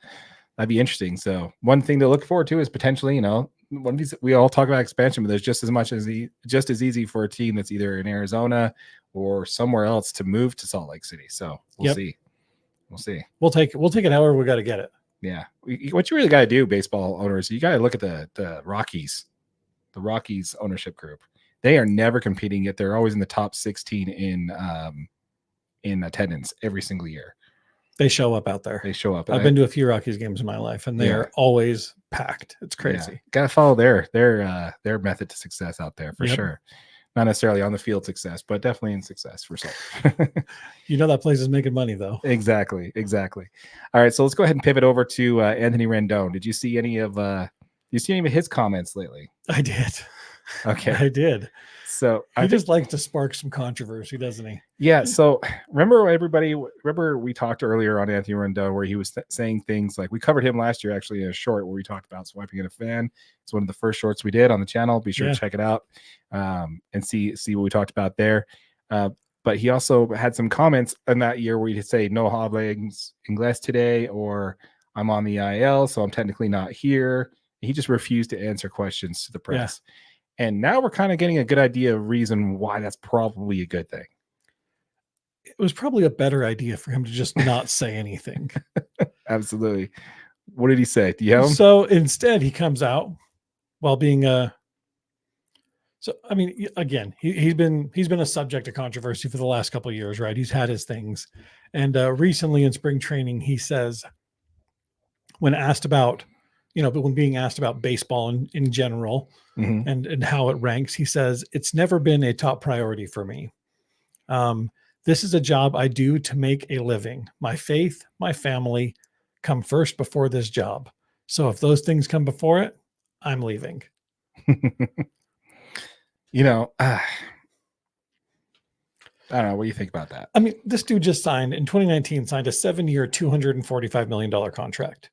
that'd be interesting. So one thing to look forward to is potentially, one of these. We all talk about expansion, but there's just as easy for a team that's either in Arizona or somewhere else to move to Salt Lake City. So we'll see. We'll take it however we got to get it. Yeah. What you really got to do, baseball owners, you got to look at the Rockies, ownership group. They are never competing, yet they're always in the top 16 in attendance every single year. They show up out there. They show up. I've been to a few Rockies games in my life, and they are always packed. It's crazy. Yeah. Got to follow their method to success out there for sure. Not necessarily on the field success, but definitely in success for some. That place is making money though. Exactly. All right, so let's go ahead and pivot over to Anthony Rendon. Did you see any of his comments lately? I did. Okay, I did. So he just likes to spark some controversy, doesn't he? Yeah. So remember we talked earlier on Anthony Rendon where he was saying things like, we covered him last year actually in a short where we talked about swiping at a fan. It's one of the first shorts we did on the channel. Be sure to check it out and see what we talked about there. But he also had some comments in that year where he'd say no habla inglés today, or I'm on the IL, so I'm technically not here. He just refused to answer questions to the press. Yeah. And now we're kind of getting a good idea of reason why that's probably a good thing. It was probably a better idea for him to just not say anything. Absolutely. What did he say? Do you have him? So instead, he comes out while being So I mean, again, he's been a subject of controversy for the last couple of years, right? He's had his things, and recently in spring training, he says, when asked about, but when being asked about baseball in general and how it ranks, he says, it's never been a top priority for me. This is a job I do to make a living. My faith, my family come first before this job. So if those things come before it, I'm leaving. I don't know. What do you think about that? I mean, this dude just signed in 2019, signed a 7-year, $245 million contract.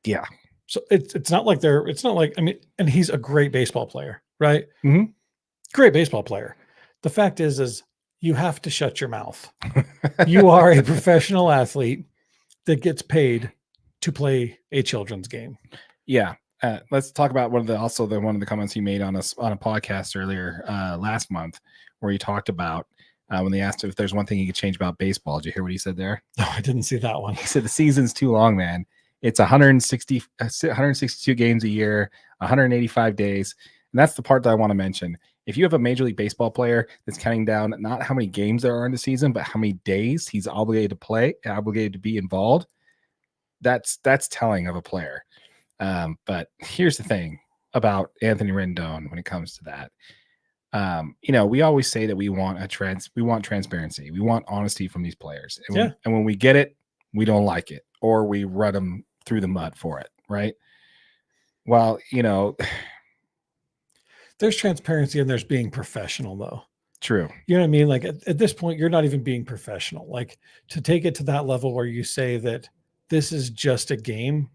Yeah. So it's not like and he's a great baseball player, right? Mm-hmm. Great baseball player. The fact is you have to shut your mouth. You are a professional athlete that gets paid to play a children's game. Yeah. Let's talk about one of the comments he made on a podcast earlier last month, where he talked about when they asked if there's one thing he could change about baseball. Did you hear what he said there? No, I didn't see that one. He said the season's too long, man. It's 162 games a year, 185 days. And that's the part that I want to mention. If you have a Major League Baseball player that's counting down not how many games there are in the season, but how many days he's obligated to play, obligated to be involved, that's telling of a player. But here's the thing about Anthony Rendon when it comes to that. We always say that we want transparency. We want honesty from these players. And when we get it, we don't like it, or we run them through the mud for it. Right. Well, there's transparency and there's being professional though. True. You know what I mean? Like at this point, you're not even being professional. Like to take it to that level where you say that this is just a game.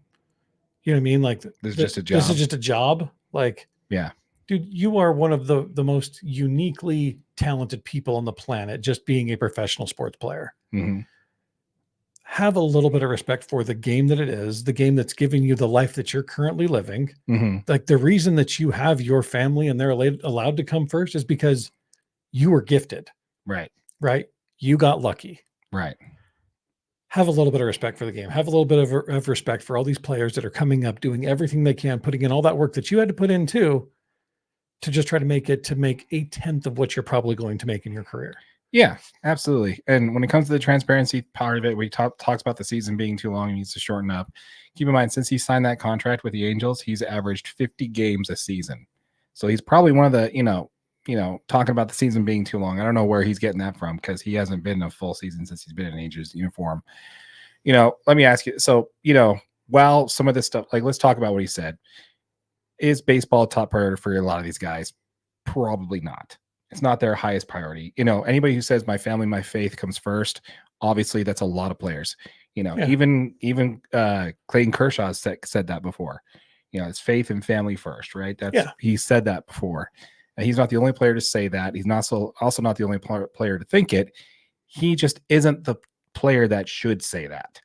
You know what I mean? Like this is just a job. This is just a job. Like, yeah, dude, you are one of the most uniquely talented people on the planet, just being a professional sports player. Mm-hmm. Have a little bit of respect for the game that it is, the game that's giving you the life that you're currently living. Mm-hmm. Like the reason that you have your family and they're allowed to come first is because you were gifted. Right. Right. You got lucky. Right. Have a little bit of respect for the game. Have a little bit of respect for all these players that are coming up, doing everything they can, putting in all that work that you had to put in too, to just try to make 1/10 of what you're probably going to make in your career. Yeah, absolutely. And when it comes to the transparency part of it, we talks about the season being too long. He needs to shorten up. Keep in mind, since he signed that contract with the Angels, he's averaged 50 games a season. So he's probably one of the, talking about the season being too long. I don't know where he's getting that from because he hasn't been in a full season since he's been in an Angels uniform. Let me ask you. So, while some of this stuff, like, let's talk about what he said. Is baseball a top priority for a lot of these guys? Probably not. It's not their highest priority. Anybody who says my family, my faith comes first, obviously that's a lot of players. Even Clayton Kershaw said that before. It's faith and family first, right? He said that before. And he's not the only player to say that. He's not also not the only player to think it. He just isn't the player that should say that.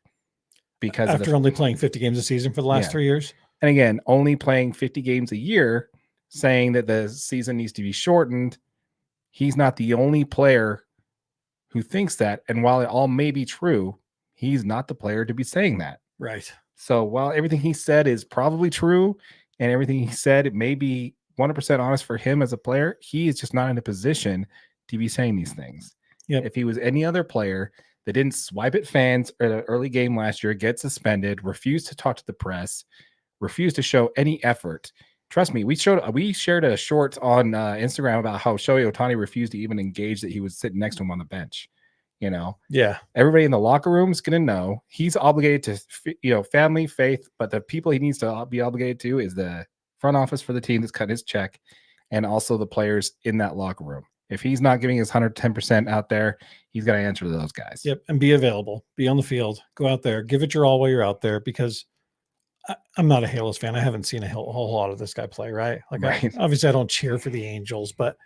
Because after only playing 50 games a season for the last 3 years. And again, only playing 50 games a year, saying that the season needs to be shortened. He's not the only player who thinks that. And while it all may be true, he's not the player to be saying that. Right. So while everything he said is probably true and everything he said, it may be 100% honest for him as a player, he is just not in a position to be saying these things. Yep. If he was any other player that didn't swipe at fans at an early game last year, get suspended, refused to talk to the press, refused to show any effort. Trust me, we shared a short on Instagram about how Shohei Ohtani refused to even engage that he was sitting next to him on the bench. Yeah. Everybody in the locker room is going to know he's obligated to, family, faith, but the people he needs to be obligated to is the front office for the team that's cut his check, and also the players in that locker room. If he's not giving his 110% out there, he's got to answer to those guys. Yep, and be available, be on the field, go out there, give it your all while you're out there, because I'm not a Halos fan. I haven't seen a whole lot of this guy play, right? Like, obviously I don't cheer for the Angels, but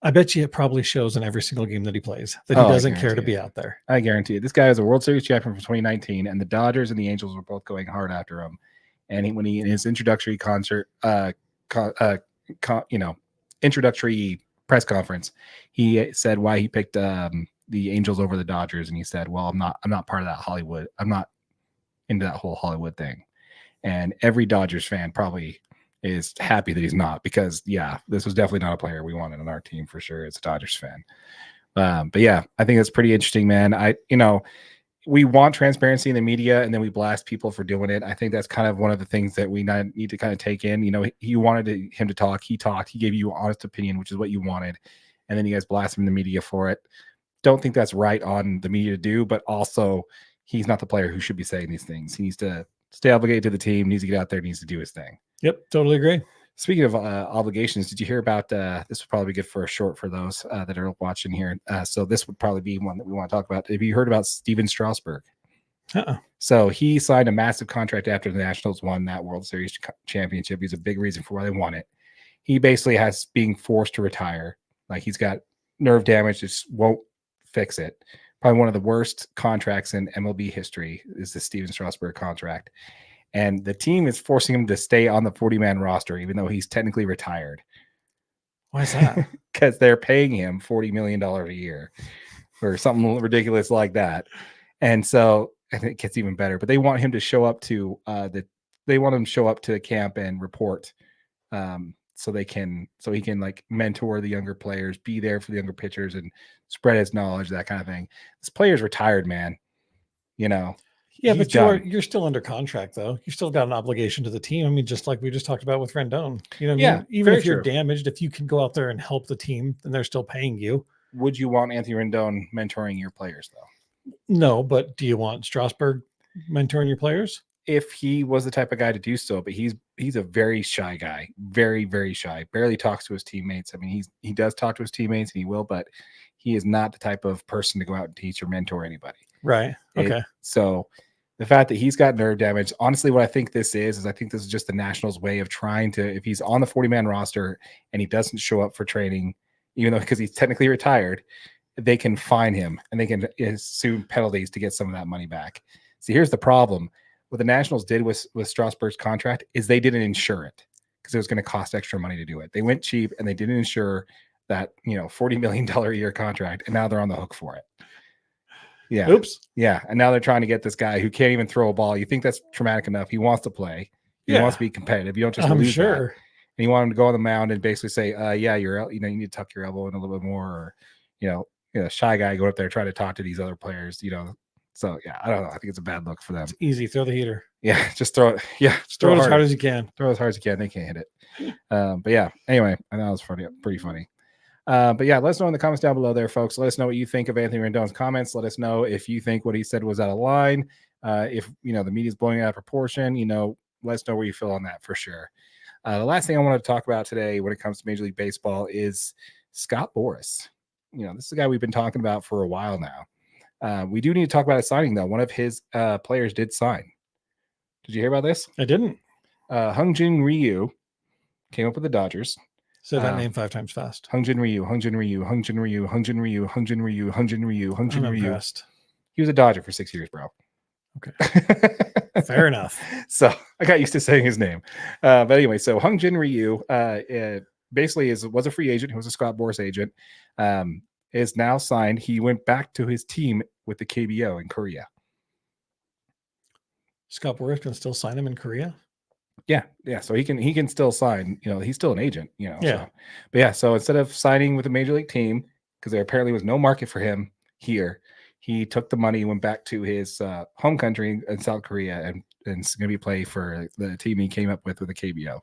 I bet you it probably shows in every single game that he plays that he doesn't care to be out there. I guarantee it. This guy is a World Series champion from 2019, and the Dodgers and the Angels were both going hard after him. And when he in his introductory introductory press conference, he said why he picked the Angels over the Dodgers, and he said, "Well, I'm not part of that Hollywood. I'm not into that whole Hollywood thing." And every Dodgers fan probably is happy that he's not, because this was definitely not a player we wanted on our team for sure as a Dodgers fan. But yeah, I think that's pretty interesting, man. We want transparency in the media, and then we blast people for doing it. I think that's kind of one of the things that we need to kind of take in. You wanted him to talk. He talked. He gave you an honest opinion, which is what you wanted. And then you guys blast him in the media for it. Don't think that's right on the media to do, but also he's not the player who should be saying these things. He needs to stay obligated to the team, needs to get out there, needs to do his thing. Yep, totally agree. Speaking of obligations, did you hear about this? Would probably be good for a short for those that are watching here. So this would probably be one that we want to talk about. Have you heard about Steven Strasburg? So he signed a massive contract after the Nationals won that World Series championship. He's a big reason for why they won it. He basically has being forced to retire. Like, he's got nerve damage, just won't fix it. Probably one of the worst contracts in MLB history is the Steven Strasburg contract. And the team is forcing him to stay on the 40-man roster, even though he's technically retired. Why is that? Because they're paying him $40 million a year or something ridiculous like that. And so I think it gets even better. But they want him to show up to the camp and report, so he can like mentor the younger players, be there for the younger pitchers, and spread his knowledge, that kind of thing. This player's retired, man. Yeah, but you're still under contract, though. You still got an obligation to the team. I mean, just like we just talked about with Rendon. You know what I mean? Even if you're damaged, if you can go out there and help the team, then they're still paying you. Would you want Anthony Rendon mentoring your players, though? No, but do you want Strasburg mentoring your players? If he was the type of guy to do so, but he's a very shy guy, very, very shy, barely talks to his teammates. I mean, he does talk to his teammates, and he will, but he is not the type of person to go out and teach or mentor anybody. Right. Okay. So the fact that he's got nerve damage, honestly, what I think this is I think this is just the Nationals' way of trying to, if he's on the 40-man roster and he doesn't show up for training, even though because he's technically retired, they can fine him and they can assume penalties to get some of that money back. See, here's the problem. What the Nationals did with Strasburg's contract is they didn't insure it because it was going to cost extra money to do it. They went cheap and they didn't insure that $40 million a year contract, and now they're on the hook for it. Yeah. Oops. Yeah. And now they're trying to get this guy who can't even throw a ball. You think that's traumatic enough. He wants to play. He wants to be competitive. You don't just lose that. And you want him to go on the mound and basically say, yeah, you need to tuck your elbow in a little bit more, or, shy guy going up there trying to talk to these other players, So yeah, I don't know. I think it's a bad look for them. It's easy. Throw the heater. Yeah. Just throw it. Yeah. Just throw it as hard as you can. Throw it as hard as you can. They can't hit it. But yeah, anyway, I thought it was funny. Pretty funny. But yeah, let us know in the comments down below there, folks. Let us know what you think of Anthony Rendon's comments. Let us know if you think what he said was out of line. If the media's blowing it out of proportion, let us know where you feel on that for sure. The last thing I wanted to talk about today when it comes to Major League Baseball is Scott Boras. This is a guy we've been talking about for a while now. We do need to talk about a signing, though. One of his players did sign. Did you hear about this? I didn't. Hyunjin Ryu came up with the Dodgers. Say that name 5 times fast. Hyunjin Ryu, Hyunjin Ryu, Hyunjin Ryu, Hyunjin Ryu, Hyunjin Ryu, Hyunjin Ryu, Hyunjin Ryu. Impressed. He was a Dodger for 6 years, bro. Okay. Fair enough. So I got used to saying his name. But anyway, so Hyunjin Ryu basically was a free agent. He was a Scott Boras agent. Is now signed. He went back to his team with the KBO in Korea. Scott Boras can still sign him in Korea? Yeah. So he can still sign, he's still an agent, Yeah. So. But yeah, so instead of signing with a major league team, because there apparently was no market for him here, he took the money, went back to his home country in South Korea, and is going to be play for the team he came up with the KBO.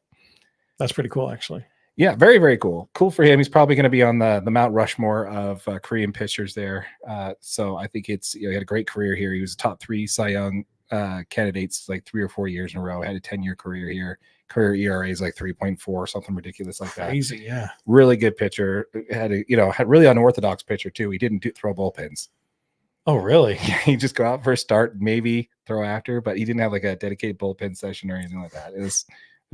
That's pretty cool, actually. Yeah, very, very cool. Cool for him. He's probably going to be on the Mount Rushmore of Korean pitchers there. So I think he had a great career here. He was top 3 Cy Young candidates like 3 or 4 years in a row. Had a 10-year career here. Career ERA is like 3.4, something ridiculous like that. Crazy, yeah. Really good pitcher. Had really unorthodox pitcher too. He didn't throw bullpens. Oh, really? Yeah, he just go out for a start, maybe throw after, but he didn't have like a dedicated bullpen session or anything like that. It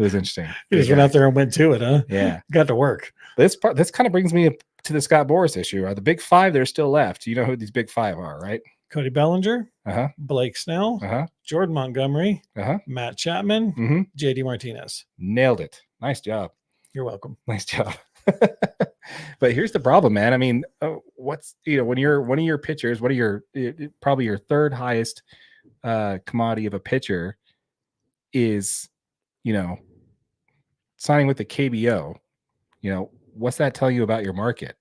was interesting. He just went out there and went to it, huh? Yeah, got to work. This kind of brings me to the Scott Boras issue. Are the big 5 that are still left? You know who these big 5 are, right? Cody Bellinger, Blake Snell, Jordan Montgomery, Matt Chapman, JD Martinez. Nailed it. Nice job. You're welcome. Nice job. But here's the problem, man. I mean, what's when you're one of your pitchers, probably your third highest commodity of a pitcher is, signing with the KBO. What's that tell you about your market?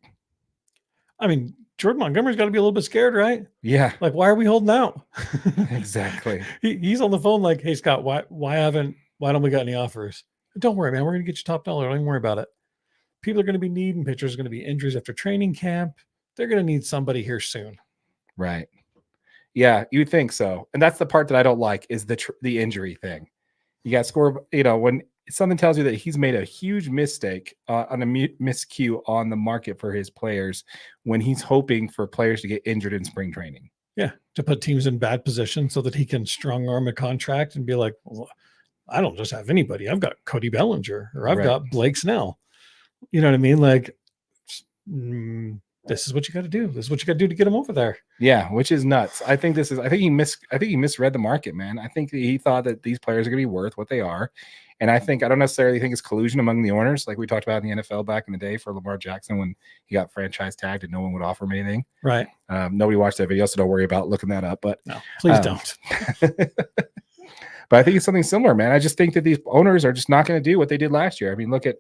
I mean, Jordan Montgomery's got to be a little bit scared, right? Yeah. Like, why are we holding out? Exactly. He's on the phone like, hey, Scott, why don't we got any offers? Don't worry, man. We're going to get you top dollar. Don't even worry about it. People are going to be needing pitchers. Going to be injuries after training camp. They're going to need somebody here soon. Right. Yeah, you would think so. And that's the part that I don't like is the injury thing. You got to score, when something tells you that he's made a huge mistake on a miscue on the market for his players when he's hoping for players to get injured in spring training. Yeah, to put teams in bad position so that he can strong arm a contract and be like, well, I don't just have anybody. I've got Cody Bellinger or I've got Blake Snell. You know what I mean? Like, this is what you got to do. This is what you got to do to get him over there. Yeah, which is nuts. I think he misread the market, man. I think he thought that these players are going to be worth what they are. And I don't necessarily think it's collusion among the owners, like we talked about in the NFL back in the day for Lamar Jackson when he got franchise tagged and no one would offer him anything. Right. Nobody watched that video, so don't worry about looking that up. But no, please don't. But I think it's something similar, man. I just think that these owners are just not going to do what they did last year. I mean, look at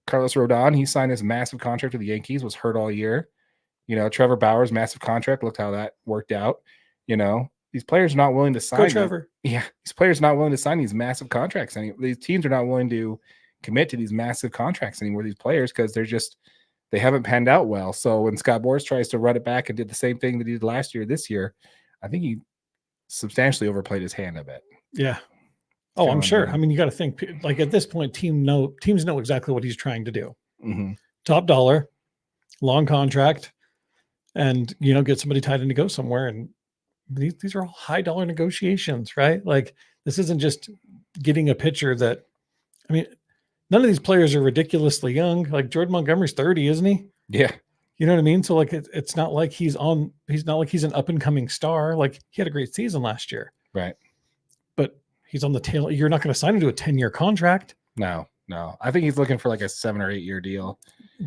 Carlos Rodon. He signed this massive contract with the Yankees, was hurt all year. Trevor Bauer's massive contract. Look how that worked out. These players are not willing to sign. Go Trevor. Yeah, these players are not willing to sign these massive contracts. These teams are not willing to commit to these massive contracts anymore. These players, because they haven't panned out well. So when Scott Boras tries to run it back and did the same thing that he did last year, this year, I think he substantially overplayed his hand a bit. Yeah. Oh, I'm sure. I mean, you got to think like at this point, teams know exactly what he's trying to do. Mm-hmm. Top dollar, long contract, and get somebody tied in to go somewhere. And these are all high dollar negotiations, right? Like this isn't just getting a pitcher that, I mean, none of these players are ridiculously young. Like Jordan Montgomery's 30, isn't he? Yeah. You know what I mean? So like, it's not like he's not like he's an up and coming star. Like he had a great season last year. Right. But he's on the tail. You're not going to sign him to a 10-year contract. No. I think he's looking for like a 7 or 8 year deal.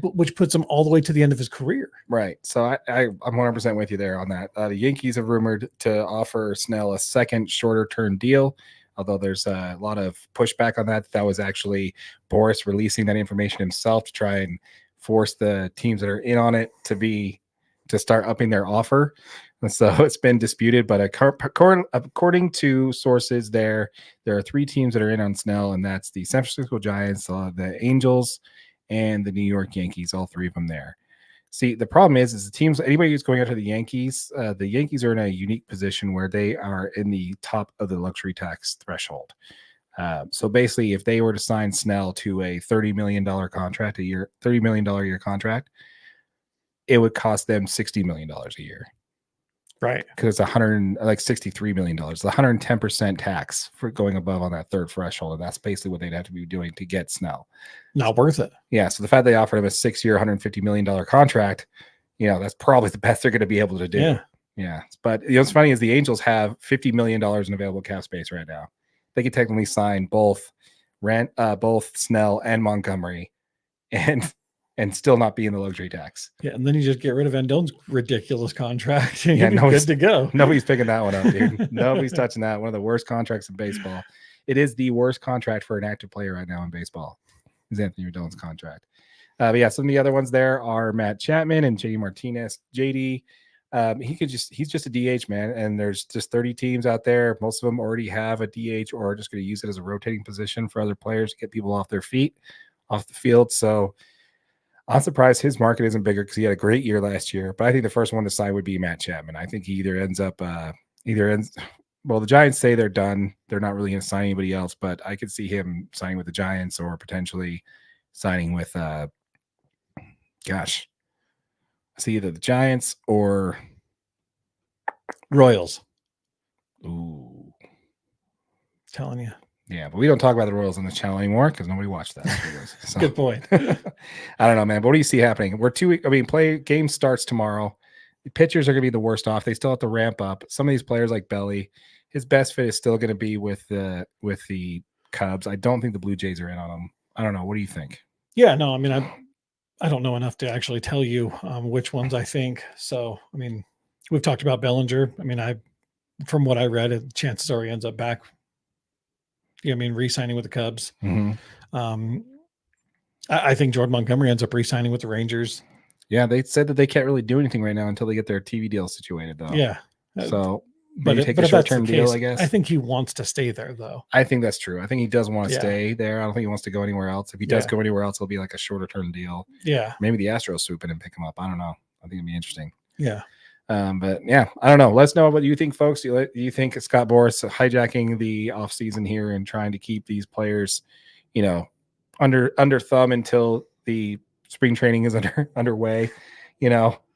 which puts him all the way to the end of his career. Right. So I'm 100% with you there on that. The Yankees have rumored to offer Snell a second shorter term deal, although there's a lot of pushback on that. That was actually Boras releasing that information himself to try and force the teams that are in on it to start upping their offer. And so it's been disputed, but according to sources there are 3 teams that are in on Snell, and that's the San Francisco Giants, the Angels, and the New York Yankees, all 3 of them there. See, the problem is the teams, anybody who's going after the Yankees are in a unique position where they are in the top of the luxury tax threshold. So basically, if they were to sign Snell to a $30 million contract a year, $30 million a year contract, it would cost them $60 million a year. Right. Because it's $63 million, the 110% tax for going above on that third threshold. And that's basically what they'd have to be doing to get Snell. Not worth it. Yeah. So the fact they offered him a 6-year, $150 million contract, that's probably the best they're going to be able to do. Yeah. Yeah. But what's funny is the Angels have $50 million in available cap space right now. They could technically sign both Snell and Montgomery and still not be in the luxury tax. Yeah, and then you just get rid of Rendon's ridiculous contract. And you're good to go. Nobody's picking that one up, dude. Nobody's touching that. One of the worst contracts in baseball. It is the worst contract for an active player right now in baseball. Is Anthony Rendon's contract. But yeah, some of the other ones there are Matt Chapman and JD Martinez. JD, he's just a DH, man. And there's just 30 teams out there. Most of them already have a DH or are just going to use it as a rotating position for other players to get people off their feet, off the field. So I'm surprised his market isn't bigger because he had a great year last year. But I think the first one to sign would be Matt Chapman. I think he the Giants say they're done. They're not really going to sign anybody else, but I could see him signing with the Giants or potentially signing with, I see either the Giants or Royals. Ooh. Telling you. Yeah, but we don't talk about the Royals on this channel anymore because nobody watched that. So. Good point. I don't know, man. But what do you see happening? Game starts tomorrow. The pitchers are going to be the worst off. They still have to ramp up. Some of these players like Belly, his best fit is still going to be with the Cubs. I don't think the Blue Jays are in on him. I don't know. What do you think? Yeah, no, I mean, I don't know enough to actually tell you which ones I think. So, I mean, we've talked about Bellinger. I mean, from what I read, chances are he ends up back. Re-signing with the Cubs. Mm-hmm. I think Jordan Montgomery ends up re-signing with the Rangers. Yeah, they said that they can't really do anything right now until they get their TV deal situated, though. Yeah. So, but take a short-term deal, I guess. I think he wants to stay there, though. I think that's true. I think he does want to stay there. I don't think he wants to go anywhere else. If he does go anywhere else, it'll be like a shorter-term deal. Yeah. Maybe the Astros swoop in and pick him up. I don't know. I think it'd be interesting. Yeah. But yeah, I don't know. Let us know what you think, folks. Do you think Scott Boras hijacking the offseason here and trying to keep these players, under thumb until the spring training is underway,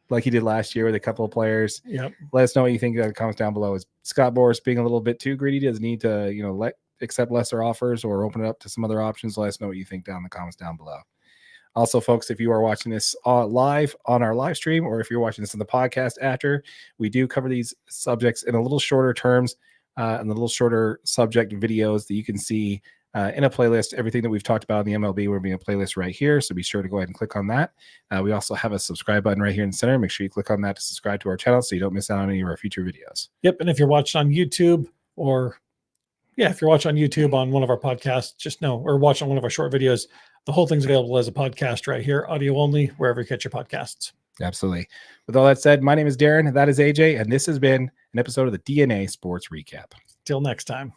like he did last year with a couple of players? Yep. Let us know what you think in the comments down below. Is Scott Boras being a little bit too greedy? Does he need to, accept lesser offers or open it up to some other options? Let us know what you think down in the comments down below. Also, folks, if you are watching this live on our live stream, or if you're watching this on the podcast after, we do cover these subjects in a little shorter terms and a little shorter subject videos that you can see in a playlist. Everything that we've talked about in the MLB will be in a playlist right here, so be sure to go ahead and click on that. We also have a subscribe button right here in the center. Make sure you click on that to subscribe to our channel so you don't miss out on any of our future videos. Yep, and if you're watching on YouTube if you're watching on YouTube on one of our podcasts, or watching one of our short videos, the whole thing's available as a podcast right here, audio only, wherever you catch your podcasts. Absolutely. With all that said, my name is Darren, that is AJ, and this has been an episode of the DNA Sports Recap. Till next time.